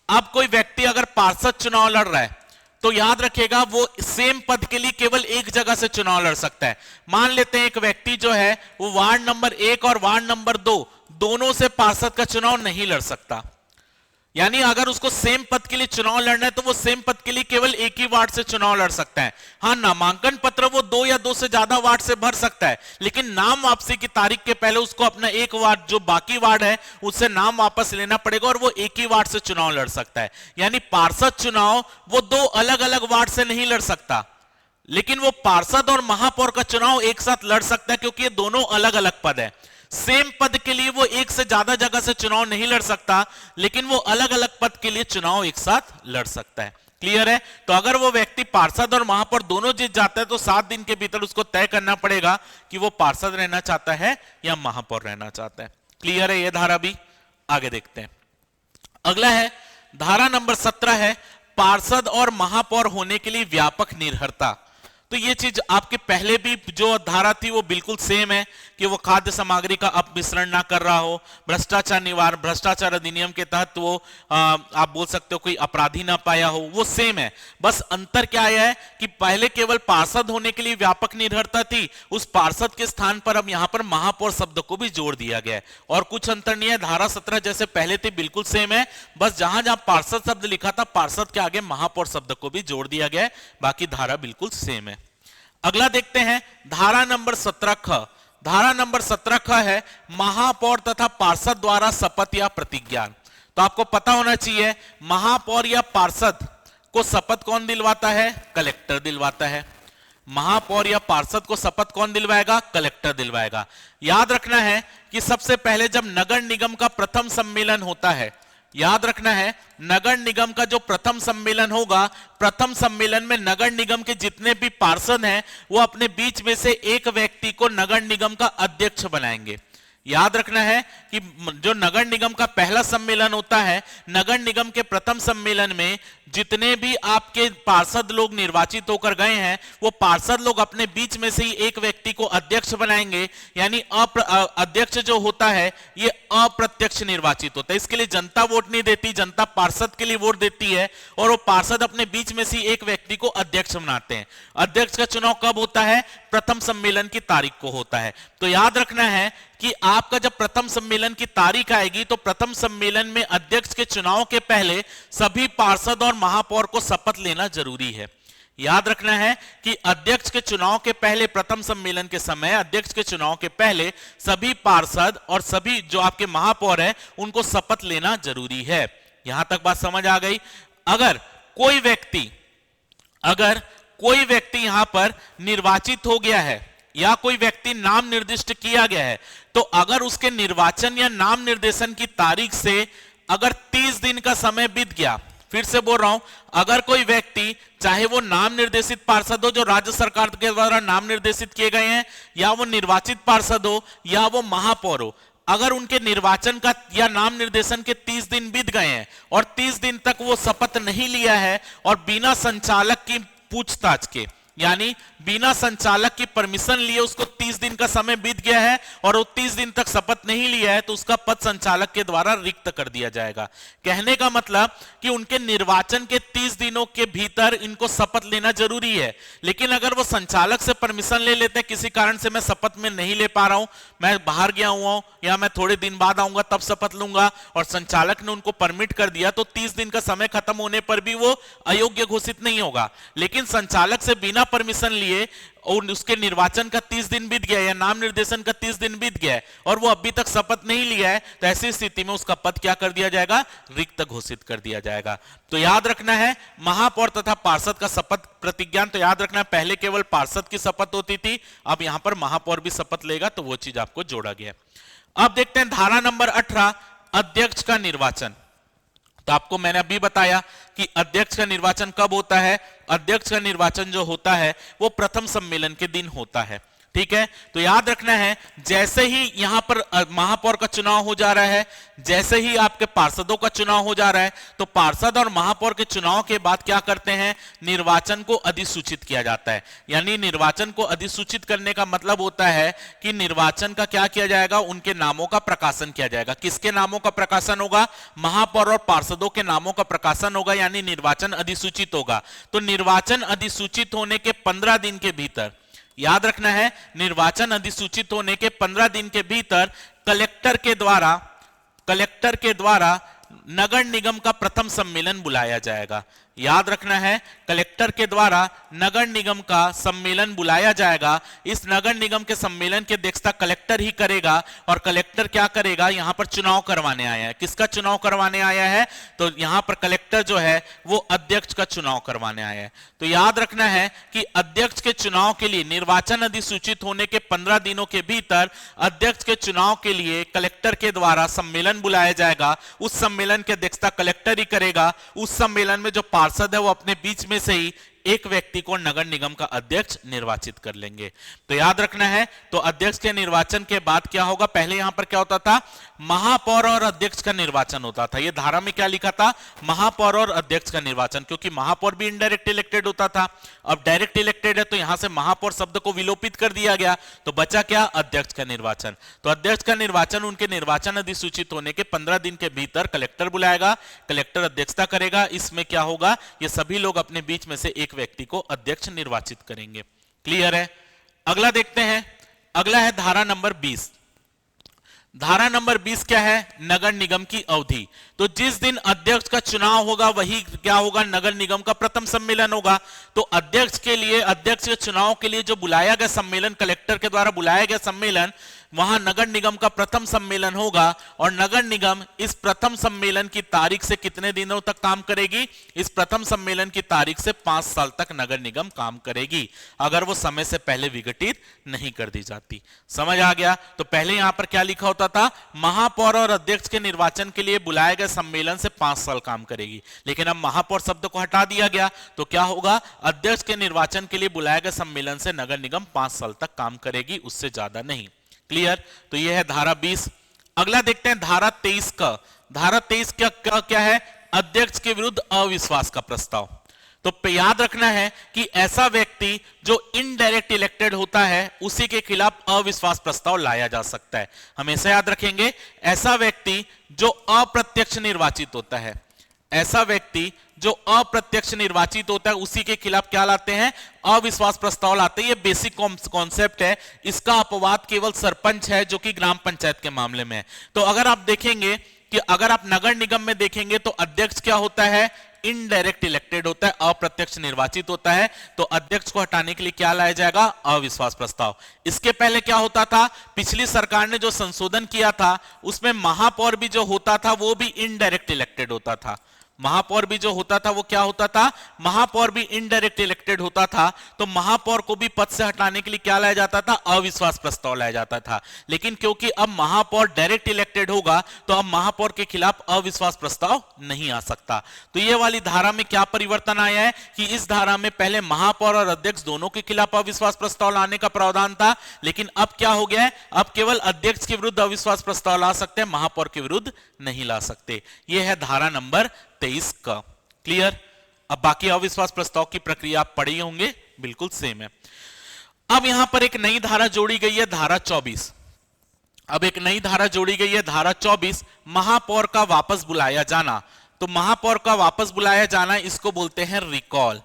[SPEAKER 1] अब कोई व्यक्ति अगर पार्षद चुनाव लड़ रहा है तो याद रखिएगा वो सेम पद के लिए केवल एक जगह से चुनाव लड़ सकता है। मान लेते हैं एक व्यक्ति जो है वो वार्ड नंबर 1 और वार्ड नंबर 2 दोनों से पार्षद का चुनाव नहीं लड़ सकता। यानी अगर उसको सेम पद के लिए चुनाव लड़ना है तो वो सेम पद के लिए केवल एक ही वार्ड से चुनाव लड़ सकता है। हाँ, नामांकन पत्र वो 2 या 2 से ज्यादा वार्ड से भर सकता है, लेकिन नाम वापसी की तारीख के पहले उसको अपना एक वार्ड जो बाकी वार्ड है उससे नाम वापस लेना पड़ेगा और वो एक ही वार्ड से चुनाव लड़ सकता है। यानी पार्षद चुनाव वो 2 अलग अलग वार्ड से नहीं लड़ सकता, लेकिन वो पार्षद और महापौर का चुनाव एक साथ लड़ सकता है क्योंकि ये दोनों अलग अलग पद है। सेम पद के लिए वो एक से ज्यादा जगह से चुनाव नहीं लड़ सकता, लेकिन वो अलग अलग पद के लिए चुनाव एक साथ लड़ सकता है। क्लियर है? तो अगर वो व्यक्ति पार्षद और महापौर दोनों जीत जाता है तो 7 दिन के भीतर उसको तय करना पड़ेगा कि वो पार्षद रहना चाहता है या महापौर रहना चाहता है। क्लियर है ये धारा भी? आगे देखते हैं। अगला है धारा नंबर 17 है पार्षद और महापौर होने के लिए व्यापक निर्भरता। तो ये चीज आपके पहले भी जो धारा थी वो बिल्कुल सेम है कि वो खाद्य सामग्री का अपमिश्रण ना कर रहा हो, भ्रष्टाचार निवारण, भ्रष्टाचार अधिनियम के तहत वो आप बोल सकते हो कोई अपराधी ना पाया हो, वो सेम है। बस अंतर क्या आया है कि पहले केवल पार्षद होने के लिए व्यापक निर्भरता थी, उस पार्षद के स्थान पर अब यहां पर महापौर शब्द को भी जोड़ दिया गया है। और कुछ अंतर नहीं है, धारा 17 जैसे पहले थी बिल्कुल सेम है, बस जहां जहां पार्षद शब्द लिखा था पार्षद के आगे महापौर शब्द को भी जोड़ दिया गया है, बाकी धारा बिल्कुल सेम है। अगला देखते हैं धारा नंबर 17 ख। धारा नंबर 17 ख है महापौर तथा पार्षद द्वारा शपथ या प्रतिज्ञा। तो आपको पता होना चाहिए महापौर या पार्षद को शपथ कौन दिलवाता है? कलेक्टर दिलवाता है। महापौर या पार्षद को शपथ कौन दिलवाएगा? कलेक्टर दिलवाएगा। याद रखना है कि सबसे पहले जब नगर निगम का प्रथम सम्मेलन होता है, याद रखना है नगर निगम का जो प्रथम सम्मेलन होगा, प्रथम सम्मेलन में नगर निगम के जितने भी पार्षद हैं वो अपने बीच में से एक व्यक्ति को नगर निगम का अध्यक्ष बनाएंगे। याद रखना है कि जो नगर निगम का पहला सम्मेलन होता है, नगर निगम के प्रथम सम्मेलन में जितने भी आपके पार्षद लोग निर्वाचित होकर गए हैं, वो पार्षद लोग अपने बीच में से ही एक व्यक्ति को अध्यक्ष बनाएंगे। यानी अध्यक्ष जो होता है ये अप्रत्यक्ष निर्वाचित होता है। इसके लिए जनता वोट नहीं देती, जनता पार्षद के लिए वोट देती है और वो पार्षद अपने बीच में से एक व्यक्ति को अध्यक्ष बनाते हैं। अध्यक्ष का चुनाव कब होता है? प्रथम सम्मेलन की तारीख को होता है। तो याद रखना है कि आपका जब प्रथम सम्मेलन की तारीख आएगी तो प्रथम सम्मेलन में अध्यक्ष के चुनाव के पहले सभी पार्षद और महापौर को शपथ लेना जरूरी है। याद रखना है कि अध्यक्ष के चुनाव के पहले, प्रथम सम्मेलन के समय अध्यक्ष के चुनाव के पहले सभी पार्षद और सभी जो आपके महापौर हैं उनको शपथ लेना जरूरी है। यहां तक बात समझ आ गई। अगर कोई व्यक्ति यहां पर निर्वाचित हो गया है या कोई व्यक्ति नाम निर्दिष्ट किया गया है, तो अगर उसके निर्वाचन या नाम निर्देशन की तारीख से अगर 30 दिन का समय बीत गया, फिर से बोल रहा हूं, अगर कोई व्यक्ति, चाहे वो नाम निर्देशित पार्षद हो जो राज्य सरकार के द्वारा नाम निर्देशित किए गए हैं, या वो निर्वाचित पार्षद हो या वो महापौर हो, अगर उनके निर्वाचन का या नाम निर्देशन के 30 दिन बीत गए हैं और 30 दिन तक वो शपथ नहीं लिया है और बिना संचालक की पूछताछ के, यानी बिना संचालक की परमिशन लिए उसको 30 दिन का समय बीत गया है और वो 30 दिन तक शपथ नहीं लिया है, तो उसका पद संचालक के द्वारा रिक्त कर दिया जाएगा। कहने का मतलब कि उनके निर्वाचन के 30 दिनों के भीतर इनको शपथ लेना जरूरी है। लेकिन अगर वो संचालक से परमिशन ले लेते हैं, किसी कारण से मैं शपथ में नहीं ले पा रहा हूं, मैं बाहर गया हुआ हूं या मैं थोड़े दिन बाद आऊंगा तब शपथ लूंगा, और संचालक ने उनको परमिट कर दिया, तो 30 दिन का समय खत्म होने पर भी वो अयोग्य घोषित नहीं होगा। लेकिन संचालक से बिना परमिशन लिए और उसके निर्वाचन का 30 दिन बीत गया या नाम निर्देशन का 30 दिन बीत गया है और वो अभी तक शपथ नहीं लिया है, तो ऐसी स्थिति में उसका पद क्या कर दिया जाएगा? रिक्त घोषित कर दिया जाएगा। तो याद रखना है, महापौर तथा पार्षद का शपथ प्रतिज्ञान, तो याद रखना है पहले केवल पार्षद की शपथ होती थी, अब यहां पर महापौर भी शपथ लेगा, तो वो चीज आपको जोड़ा गया। अब देखते हैं धारा नंबर 18, अध्यक्ष का निर्वाचन। तो आपको मैंने अभी बताया कि अध्यक्ष का निर्वाचन कब होता है। अध्यक्ष का निर्वाचन जो होता है वो प्रथम सम्मेलन के दिन होता है। ठीक है, तो याद रखना है, जैसे ही यहां पर महापौर का चुनाव हो जा रहा है, जैसे ही आपके पार्षदों का चुनाव हो जा रहा है, तो पार्षद और महापौर के चुनाव के बाद क्या करते हैं? निर्वाचन को अधिसूचित किया जाता है। यानी निर्वाचन को अधिसूचित करने का मतलब होता है कि निर्वाचन का क्या किया जाएगा? उनके नामों का प्रकाशन किया जाएगा। किसके नामों का प्रकाशन होगा? महापौर और पार्षदों के नामों का प्रकाशन होगा, यानी निर्वाचन अधिसूचित होगा। तो निर्वाचन अधिसूचित होने के 15 दिन के भीतर, याद रखना है, निर्वाचन अधिसूचित होने के 15 दिन के भीतर कलेक्टर के द्वारा नगर निगम का प्रथम सम्मेलन बुलाया जाएगा। याद रखना है, कलेक्टर के द्वारा नगर निगम का सम्मेलन बुलाया जाएगा। इस नगर निगम के सम्मेलन की अध्यक्षता कलेक्टर ही करेगा और कलेक्टर क्या करेगा? यहां पर चुनाव करवाने आया है। किसका चुनाव करवाने आया है? तो यहां पर कलेक्टर जो है वो अध्यक्ष का चुनाव करवाने आया है। तो याद रखना है कि अध्यक्ष के चुनाव के लिए निर्वाचन अधिसूचित होने के 15 दिनों के भीतर अध्यक्ष के चुनाव के लिए कलेक्टर के द्वारा सम्मेलन बुलाया जाएगा। उस सम्मेलन की अध्यक्षता कलेक्टर ही करेगा। उस सम्मेलन में जो पार्षद है वो अपने बीच में से ही एक व्यक्ति को नगर निगम का अध्यक्ष निर्वाचित कर लेंगे। तो याद रखना है, तो अध्यक्ष के निर्वाचन के बाद क्या होगा? पहले यहां पर क्या होता था? महापौर और अध्यक्ष का निर्वाचन होता था। ये धारा में क्या लिखा था? महापौर और अध्यक्ष का निर्वाचन, क्योंकि महापौर भी इनडायरेक्ट इलेक्टेड होता था। अब डायरेक्ट इलेक्टेड है तो यहां से महापौर शब्द को विलोपित कर दिया गया, तो बचा क्या? अध्यक्ष का निर्वाचन। तो अध्यक्ष का निर्वाचन उनके निर्वाचन अधिसूचित होने के 15 दिन के भीतर कलेक्टर बुलाएगा, कलेक्टर अध्यक्षता करेगा। इसमें क्या होगा? ये सभी लोग अपने बीच में से एक व्यक्ति को अध्यक्ष निर्वाचित करेंगे। क्लियर है? अगला देखते हैं। अगला है धारा नंबर 20। धारा नंबर 20 क्या है? नगर निगम की अवधि। तो जिस दिन अध्यक्ष का चुनाव होगा वही क्या होगा? नगर निगम का प्रथम सम्मेलन होगा। तो अध्यक्ष के चुनाव के लिए जो बुलाया गया सम्मेलन, कलेक्टर के द्वारा बुलाया गया सम्मेलन, वहां नगर निगम का प्रथम सम्मेलन होगा और नगर निगम इस प्रथम सम्मेलन की तारीख से कितने दिनों तक काम करेगी? इस प्रथम सम्मेलन की तारीख से 5 साल तक नगर निगम काम करेगी, अगर वो समय से पहले विघटित नहीं कर दी जाती। समझ आ गया? तो पहले यहां पर क्या लिखा होता था? महापौर और अध्यक्ष के निर्वाचन के लिए बुलाए गए सम्मेलन से 5 साल काम करेगी। लेकिन अब महापौर शब्द को हटा दिया गया, तो क्या होगा? अध्यक्ष के निर्वाचन के लिए बुलाए गए सम्मेलन से नगर निगम 5 साल तक काम करेगी, उससे ज्यादा नहीं। क्लियर। तो ये है धारा 20। अगला देखते हैं धारा 23 का। धारा 23 क्या है? अध्यक्ष के विरुद्ध अविश्वास का प्रस्ताव। तो याद रखना है कि ऐसा व्यक्ति जो इनडायरेक्ट इलेक्टेड होता है उसी के खिलाफ अविश्वास प्रस्ताव लाया जा सकता है। हमेशा याद रखेंगे, ऐसा व्यक्ति जो अप्रत्यक्ष निर्वाचित होता है, ऐसा व्यक्ति जो अप्रत्यक्ष निर्वाचित होता है उसी के खिलाफ क्या लाते हैं? अविश्वास प्रस्ताव लाते हैं। ये बेसिक कॉन्सेप्ट है। इसका अपवाद केवल सरपंच है जो कि ग्राम पंचायत के मामले में है। तो अगर आप देखेंगे कि अगर आप नगर निगम में देखेंगे तो अध्यक्ष क्या होता है? इनडायरेक्ट इलेक्टेड होता है, अप्रत्यक्ष निर्वाचित होता है। तो अध्यक्ष को हटाने के लिए क्या लाया जाएगा? अविश्वास प्रस्ताव। इसके पहले क्या होता था? पिछली सरकार ने जो संशोधन किया था उसमें महापौर भी जो होता था वो भी इनडायरेक्ट इलेक्टेड होता था। महापौर भी जो होता था वो क्या होता था? महापौर भी इनडायरेक्ट इलेक्टेड होता था। तो महापौर को भी पद से हटाने के लिए क्या लाया जाता था? अविश्वास प्रस्ताव लाया जाता था। लेकिन क्योंकि अब महापौर डायरेक्ट इलेक्टेड होगा तो अब महापौर के खिलाफ अविश्वास प्रस्ताव नहीं आ सकता। तो ये वाली धारा में क्या परिवर्तन आया है कि इस धारा में पहले महापौर और अध्यक्ष दोनों के खिलाफ अविश्वास प्रस्ताव लाने का प्रावधान था, लेकिन अब क्या हो गया है? अब केवल अध्यक्ष के विरुद्ध अविश्वास प्रस्ताव ला सकते हैं, महापौर के विरुद्ध नहीं ला सकते। यह है धारा नंबर 23 का। क्लियर। अब बाकी अविश्वास प्रस्ताव की प्रक्रिया आप पढ़े होंगे, बिल्कुल सेम है। अब यहां पर एक नई धारा जोड़ी गई है, धारा 24। अब एक नई धारा जोड़ी गई है, धारा 24, महापौर का वापस बुलाया जाना। तो महापौर का वापस बुलाया जाना इसको बोलते हैं रिकॉल,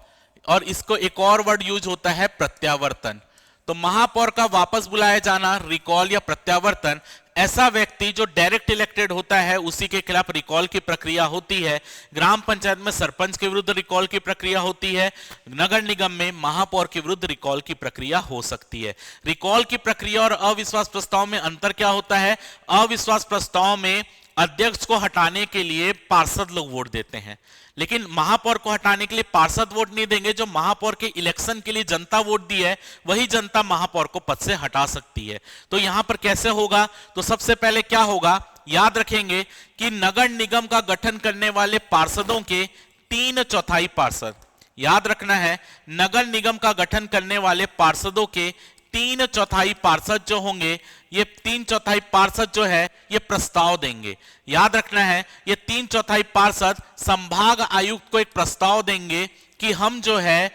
[SPEAKER 1] और इसको एक और वर्ड यूज होता है प्रत्यावर्तन। तो महापौर का वापस बुलाया जाना, रिकॉल या प्रत्यावर्तन। ऐसा व्यक्ति जो डायरेक्ट इलेक्टेड होता है उसी के खिलाफ रिकॉल की प्रक्रिया होती है। ग्राम पंचायत में सरपंच के विरुद्ध रिकॉल की प्रक्रिया होती है, नगर निगम में महापौर के विरुद्ध रिकॉल की प्रक्रिया हो सकती है। रिकॉल की प्रक्रिया और अविश्वास प्रस्ताव में अंतर क्या होता है? अविश्वास प्रस्ताव में अध्यक्ष को हटाने के लिए पार्षद लोग वोट देते हैं, लेकिन महापौर को हटाने के लिए पार्षद वोट नहीं देंगे। जो महापौर के इलेक्शन के लिए जनता वोट दी है वही जनता महापौर को पद से हटा सकती है। तो यहां पर कैसे होगा? तो सबसे पहले क्या होगा, याद रखेंगे कि नगर निगम का गठन करने वाले पार्षदों के 3/4 पार्षद, याद रखना है, नगर निगम का गठन करने वाले पार्षदों के 3/4 पार्षद जो होंगे, ये 3/4 पार्षद जो है ये प्रस्ताव देंगे। याद रखना है, ये 3/4 पार्षद संभाग आयुक्त को एक प्रस्ताव देंगे कि हम जो है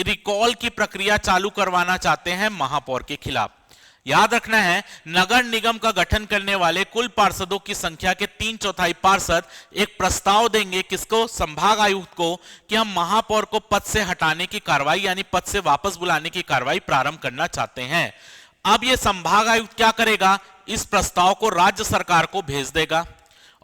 [SPEAKER 1] रिकॉल की प्रक्रिया चालू करवाना चाहते हैं महापौर के खिलाफ। याद रखना है, नगर निगम का गठन करने वाले कुल पार्षदों की संख्या के 3/4 पार्षद एक प्रस्ताव देंगे किसको? संभाग आयुक्त को, कि हम महापौर को पद से हटाने की कार्रवाई यानी पद से वापस बुलाने की कार्रवाई प्रारंभ करना चाहते हैं। अब ये संभाग आयुक्त क्या करेगा? इस प्रस्ताव को राज्य सरकार को भेज देगा,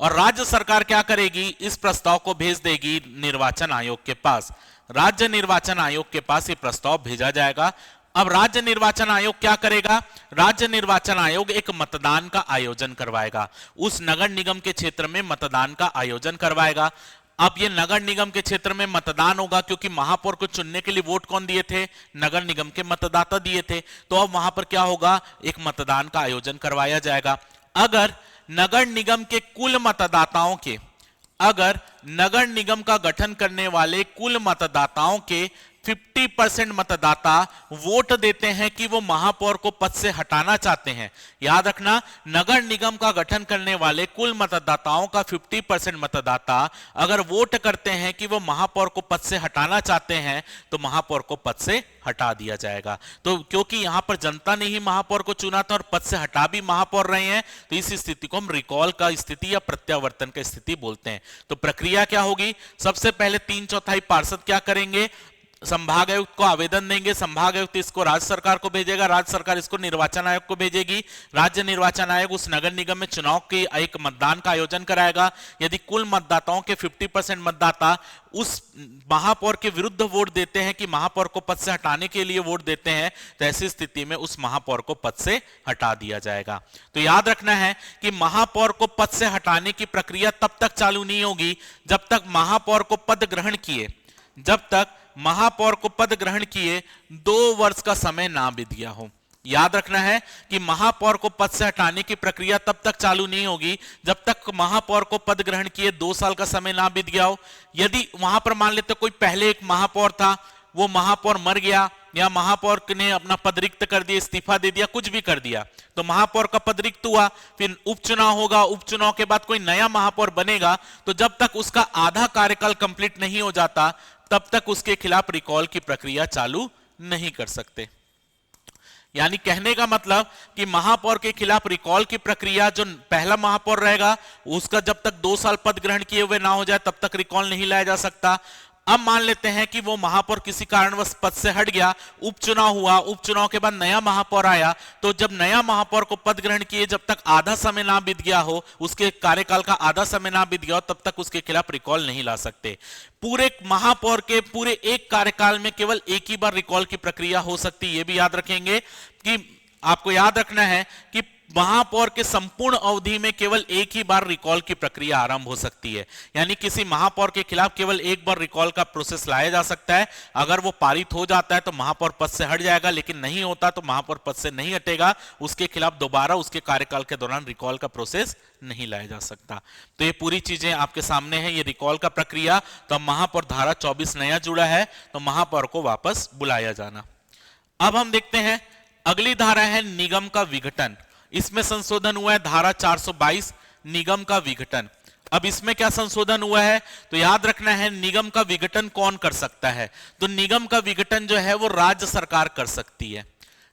[SPEAKER 1] और राज्य सरकार क्या करेगी? इस प्रस्ताव को भेज देगी निर्वाचन आयोग के पास। राज्य निर्वाचन आयोग के पास ये प्रस्ताव भेजा जाएगा। अब राज्य निर्वाचन आयोग क्या करेगा? राज्य निर्वाचन आयोग एक मतदान का आयोजन करवाएगा, उस नगर निगम के क्षेत्र में मतदान का आयोजन करवाएगा। अब ये नगर निगम के क्षेत्र में मतदान होगा क्योंकि महापौर को चुनने के लिए वोट कौन दिए थे? नगर निगम के मतदाता दिए थे। तो अब वहां पर क्या होगा? एक मतदान का आयोजन करवाया जाएगा। अगर नगर निगम के कुल मतदाताओं के, अगर नगर निगम का गठन करने वाले कुल मतदाताओं के 50% मतदाता वोट देते हैं कि वो महापौर को पद से हटाना चाहते हैं। याद रखना, नगर निगम का गठन करने वाले कुल मतदाताओं का 50% मतदाता अगर वोट करते हैं कि वो महापौर को पद से हटाना चाहते हैं तो महापौर को पद से हटा दिया जाएगा। तो क्योंकि यहां पर जनता ने ही महापौर को चुना था और पद से हटा भी महापौर रहे हैं, तो इस स्थिति को हम रिकॉल का स्थिति या प्रत्यावर्तन का स्थिति बोलते हैं। तो प्रक्रिया क्या होगी? सबसे पहले 3/4 पार्षद क्या करेंगे? संभाग आयुक्त को आवेदन देंगे, संभाग आयुक्त इसको राज्य सरकार को भेजेगा, राज्य सरकार इसको निर्वाचन आयोग को भेजेगी, राज्य निर्वाचन आयोग उस नगर निगम में चुनाव की एक मतदान का आयोजन कराएगा। यदि कुल मतदाताओं के 50% मतदाता उस महापौर के विरुद्ध वोट देते हैं कि महापौर को पद से हटाने के लिए वोट देते हैं, तो ऐसी स्थिति में उस महापौर को पद से हटा दिया जाएगा। तो याद रखना है कि महापौर को पद से हटाने की प्रक्रिया तब तक चालू नहीं होगी जब तक महापौर को पद ग्रहण किए, जब तक महापौर को पद ग्रहण किए 2 वर्ष का समय ना बीत गया हो। याद रखना है कि महापौर को पद से हटाने की प्रक्रिया तब तक चालू नहीं होगी जब तक महापौर को पद ग्रहण किए 2 साल का समय ना बीत गया हो। यदि वहां पर मान लेते कोई पहले एक महापौर था, वो महापौर मर गया या महापौर ने अपना पद रिक्त कर दिया, इस्तीफा दे दिया, कुछ भी कर दिया, तो महापौर का पद रिक्त हुआ, फिर उपचुनाव होगा, उपचुनाव के बाद कोई नया महापौर बनेगा, तो जब तक उसका आधा कार्यकाल कंप्लीट नहीं हो जाता तब तक उसके खिलाफ रिकॉल की प्रक्रिया चालू नहीं कर सकते। यानी कहने का मतलब कि महापौर के खिलाफ रिकॉल की प्रक्रिया, जो पहला महापौर रहेगा उसका जब तक 2 साल पद ग्रहण किए हुए ना हो जाए तब तक रिकॉल नहीं लाया जा सकता। अब मान लेते हैं कि वो महापौर किसी कारणवश पद से हट गया, उपचुनाव हुआ, उपचुनाव के बाद नया महापौर आया, तो जब नया महापौर को पद ग्रहण किए जब तक आधा समय ना बीत गया हो, उसके कार्यकाल का आधा समय ना बीत गया हो, तब तक उसके खिलाफ रिकॉल नहीं ला सकते। पूरे महापौर के पूरे एक कार्यकाल में केवल एक ही बार रिकॉल की प्रक्रिया हो सकती है। यह भी याद रखेंगे कि आपको याद रखना है कि महापौर के संपूर्ण अवधि में केवल एक ही बार रिकॉल की प्रक्रिया आरंभ हो सकती है। यानी किसी महापौर के खिलाफ केवल एक बार रिकॉल का प्रोसेस लाया जा सकता है। अगर वो पारित हो जाता है तो महापौर पद से हट जाएगा, लेकिन नहीं होता तो महापौर पद से नहीं हटेगा, उसके खिलाफ दोबारा उसके कार्यकाल के दौरान रिकॉल का प्रोसेस नहीं लाया जा सकता। तो ये पूरी चीजें आपके सामने है, ये रिकॉल का प्रक्रिया। तो महापौर धारा 24 नया जुड़ा है, तो महापौर को वापस बुलाया जाना। अब हम देखते हैं अगली धारा है निगम का विघटन। इसमें संशोधन हुआ है धारा 422 निगम का विघटन। अब इसमें क्या संशोधन हुआ है, तो याद रखना है निगम का विघटन कौन कर सकता है, तो निगम का विघटन जो है वो राज्य सरकार कर सकती है।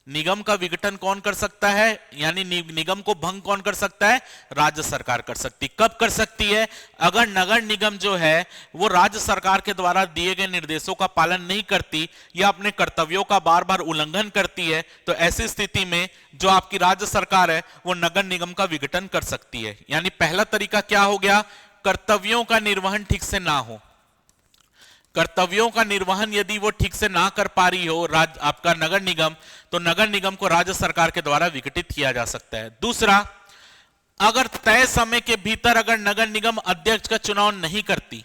[SPEAKER 1] निगम का विघटन कौन कर सकता है, यानी निगम को भंग कौन कर सकता है, राज्य सरकार कर सकती। कब कर सकती है, अगर नगर निगम जो है वो राज्य सरकार के द्वारा दिए गए निर्देशों का पालन नहीं करती या अपने कर्तव्यों का बार बार उल्लंघन करती है, तो ऐसी स्थिति में जो आपकी राज्य सरकार है वो नगर निगम का विघटन कर सकती है। यानी पहला तरीका क्या हो गया, कर्तव्यों का निर्वहन ठीक से ना हो। कर्तव्यों का निर्वहन यदि वो ठीक से ना कर पा रही हो आपका नगर निगम, तो नगर निगम को राज्य सरकार के द्वारा विघटित किया जा सकता है। दूसरा, अगर तय समय के भीतर अगर नगर निगम अध्यक्ष का चुनाव नहीं करती,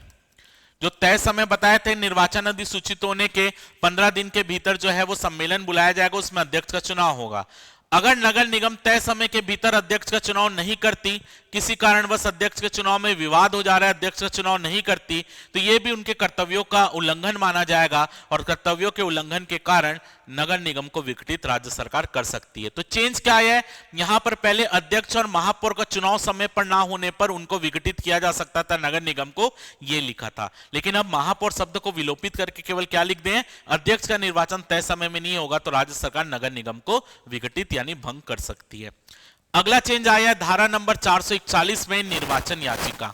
[SPEAKER 1] जो तय समय बताए थे निर्वाचन अधिसूचित होने के 15 दिन के भीतर जो है वो सम्मेलन बुलाया जाएगा, उसमें अध्यक्ष का चुनाव होगा। अगर नगर निगम तय समय के भीतर अध्यक्ष का चुनाव नहीं करती, किसी कारणवश अध्यक्ष के चुनाव में विवाद हो जा रहा है, अध्यक्ष का चुनाव नहीं करती, तो यह भी उनके कर्तव्यों का उल्लंघन माना जाएगा और कर्तव्यों के उल्लंघन के कारण नगर निगम को विघटित राज्य सरकार कर सकती है। तो चेंज क्या है, यहां पर पहले अध्यक्ष और महापौर का चुनाव समय पर ना होने पर उनको विघटित किया जा सकता था नगर निगम को, यह लिखा था। लेकिन अब महापौर शब्द को विलोपित करके केवल क्या लिख दें, अध्यक्ष का निर्वाचन तय समय में नहीं होगा तो राज्य सरकार नगर निगम को विघटित यानी भंग कर सकती है। अगला चेंज आया है धारा नंबर 441 में निर्वाचन याचिका।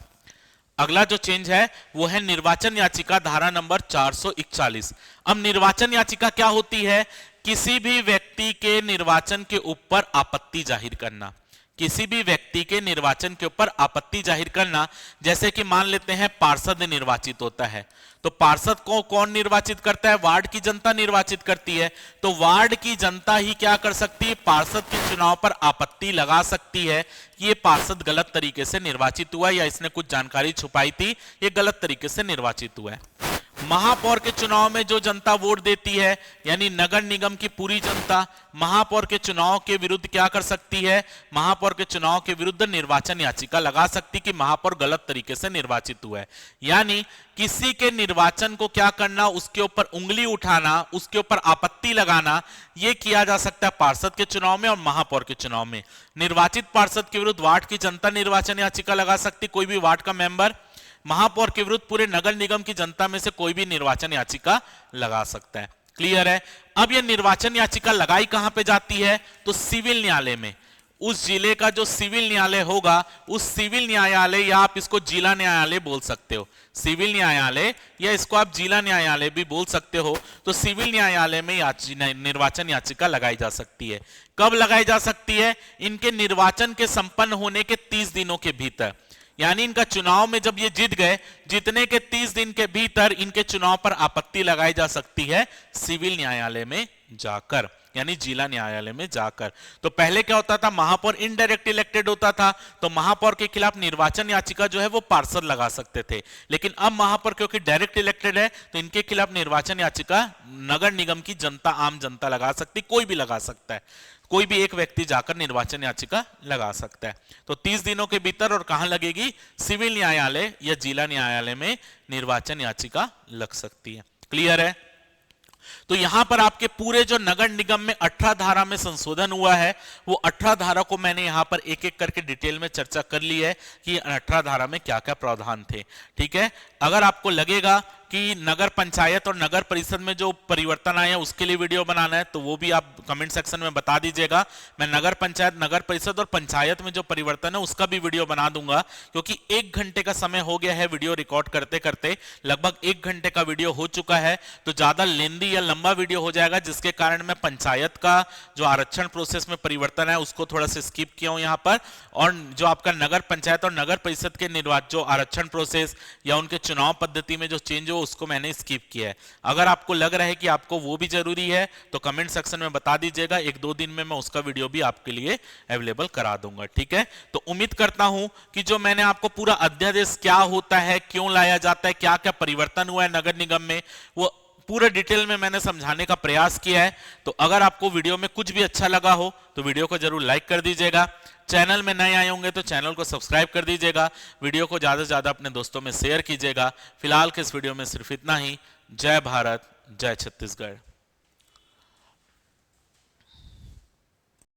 [SPEAKER 1] अगला जो चेंज है वो है निर्वाचन याचिका धारा नंबर 441। अब निर्वाचन याचिका क्या होती है, किसी भी व्यक्ति के निर्वाचन के ऊपर आपत्ति जाहिर करना। किसी भी व्यक्ति के निर्वाचन के ऊपर आपत्ति जाहिर करना, जैसे कि मान लेते हैं पार्षद निर्वाचित होता है, तो पार्षद को कौन निर्वाचित करता है, वार्ड की जनता निर्वाचित करती है। तो वार्ड की जनता ही क्या कर सकती है, पार्षद के चुनाव पर आपत्ति लगा सकती है कि ये पार्षद गलत तरीके से निर्वाचित हुआ या इसने कुछ जानकारी छुपाई थी, ये गलत तरीके से निर्वाचित हुआ है। महापौर के चुनाव में जो जनता वोट देती है, यानी नगर निगम की पूरी जनता महापौर के चुनाव के विरुद्ध क्या कर सकती है, महापौर के चुनाव के विरुद्ध निर्वाचन याचिका लगा सकती कि महापौर गलत तरीके से निर्वाचित हुआ है। यानी किसी के निर्वाचन को क्या करना, उसके ऊपर उंगली उठाना, उसके ऊपर आपत्ति लगाना, यह किया जा सकता है पार्षद के चुनाव में और महापौर के चुनाव में। निर्वाचित पार्षद के विरुद्ध वार्ड की जनता निर्वाचन याचिका लगा सकती, कोई भी वार्ड का मेंबर। महापौर के विरुद्ध पूरे नगर निगम की जनता में से कोई भी निर्वाचन याचिका लगा सकता है। क्लियर है। अब यह निर्वाचन याचिका लगाई कहां पे जाती है, तो सिविल न्यायालय में। उस जिले का जो सिविल न्यायालय होगा, उस सिविल न्यायालय, या आप इसको जिला न्यायालय बोल सकते हो, सिविल न्यायालय, या इसको आप जिला न्यायालय भी बोल सकते हो। तो सिविल न्यायालय में निर्वाचन याचिका लगाई जा सकती है। कब लगाई जा सकती है, इनके निर्वाचन के संपन्न होने के 30 दिनों के भीतर। यानी इनका चुनाव में जब ये जीत गए, जीतने के 30 दिन के भीतर इनके चुनाव पर आपत्ति लगाई जा सकती है सिविल न्यायालय में जाकर, यानी जिला न्यायालय में जाकर। तो पहले क्या होता था, महापौर इनडायरेक्ट इलेक्टेड होता था, तो महापौर के खिलाफ निर्वाचन याचिका जो है वो पार्षद लगा सकते थे। लेकिन अब महापौर क्योंकि डायरेक्ट इलेक्टेड है, तो इनके खिलाफ निर्वाचन याचिका नगर निगम की जनता, आम जनता लगा सकती, कोई भी लगा सकता है, कोई भी एक व्यक्ति जाकर निर्वाचन याचिका लगा सकता है। तो 30 दिनों के भीतर, और कहां लगेगी, सिविल न्यायालय या जिला न्यायालय में निर्वाचन याचिका लग सकती है। क्लियर है। तो यहां पर आपके पूरे जो नगर निगम में 18 धारा में संशोधन हुआ है, वो 18 धारा को मैंने यहां पर एक एक करके डिटेल में चर्चा कर ली है कि 18 धारा में क्या क्या प्रावधान थे। ठीक है, अगर आपको लगेगा कि नगर पंचायत और नगर परिषद में जो परिवर्तन आए हैं उसके लिए वीडियो बनाना है तो वो भी आप कमेंट सेक्शन में बता दीजिएगा। मैं नगर पंचायत, नगर परिषद और पंचायत में जो परिवर्तन है उसका भी वीडियो बना दूंगा, क्योंकि 1 घंटे का समय हो गया है वीडियो रिकॉर्ड करते करते, लगभग 1 घंटे का वीडियो हो चुका है, तो ज्यादा लेंदी या लंबा वीडियो हो जाएगा, जिसके कारण मैं पंचायत का जो आरक्षण प्रोसेस में परिवर्तन है उसको थोड़ा सा स्किप किया हूं यहां पर, और जो आपका नगर पंचायत और नगर परिषद के निर्वाचन जो आरक्षण प्रोसेस या उनके चुनाव पद्धति में जो चेंज हो उसको मैंने स्किप किया है। अगर आपको लग रहा है कि आपको वो भी जरूरी है तो कमेंट सेक्शन में बता दीजिएगा, 1-2 दिन में मैं उसका वीडियो भी आपके लिए अवेलेबल करा दूंगा। ठीक है, तो उम्मीद करता हूं कि जो मैंने आपको पूरा अध्यादेश क्या होता है, क्यों लाया जाता है, क्या क्या परिवर्तन हुआ है नगर निगम में, वो पूरे डिटेल में मैंने समझाने का प्रयास किया है। तो अगर आपको वीडियो में कुछ भी अच्छा लगा हो तो वीडियो को जरूर लाइक कर दीजिएगा, चैनल में नए आए होंगे तो चैनल को सब्सक्राइब कर दीजिएगा, वीडियो को ज्यादा से ज्यादा अपने दोस्तों में शेयर कीजिएगा। फिलहाल के इस वीडियो में सिर्फ इतना ही। जय भारत, जय छत्तीसगढ़।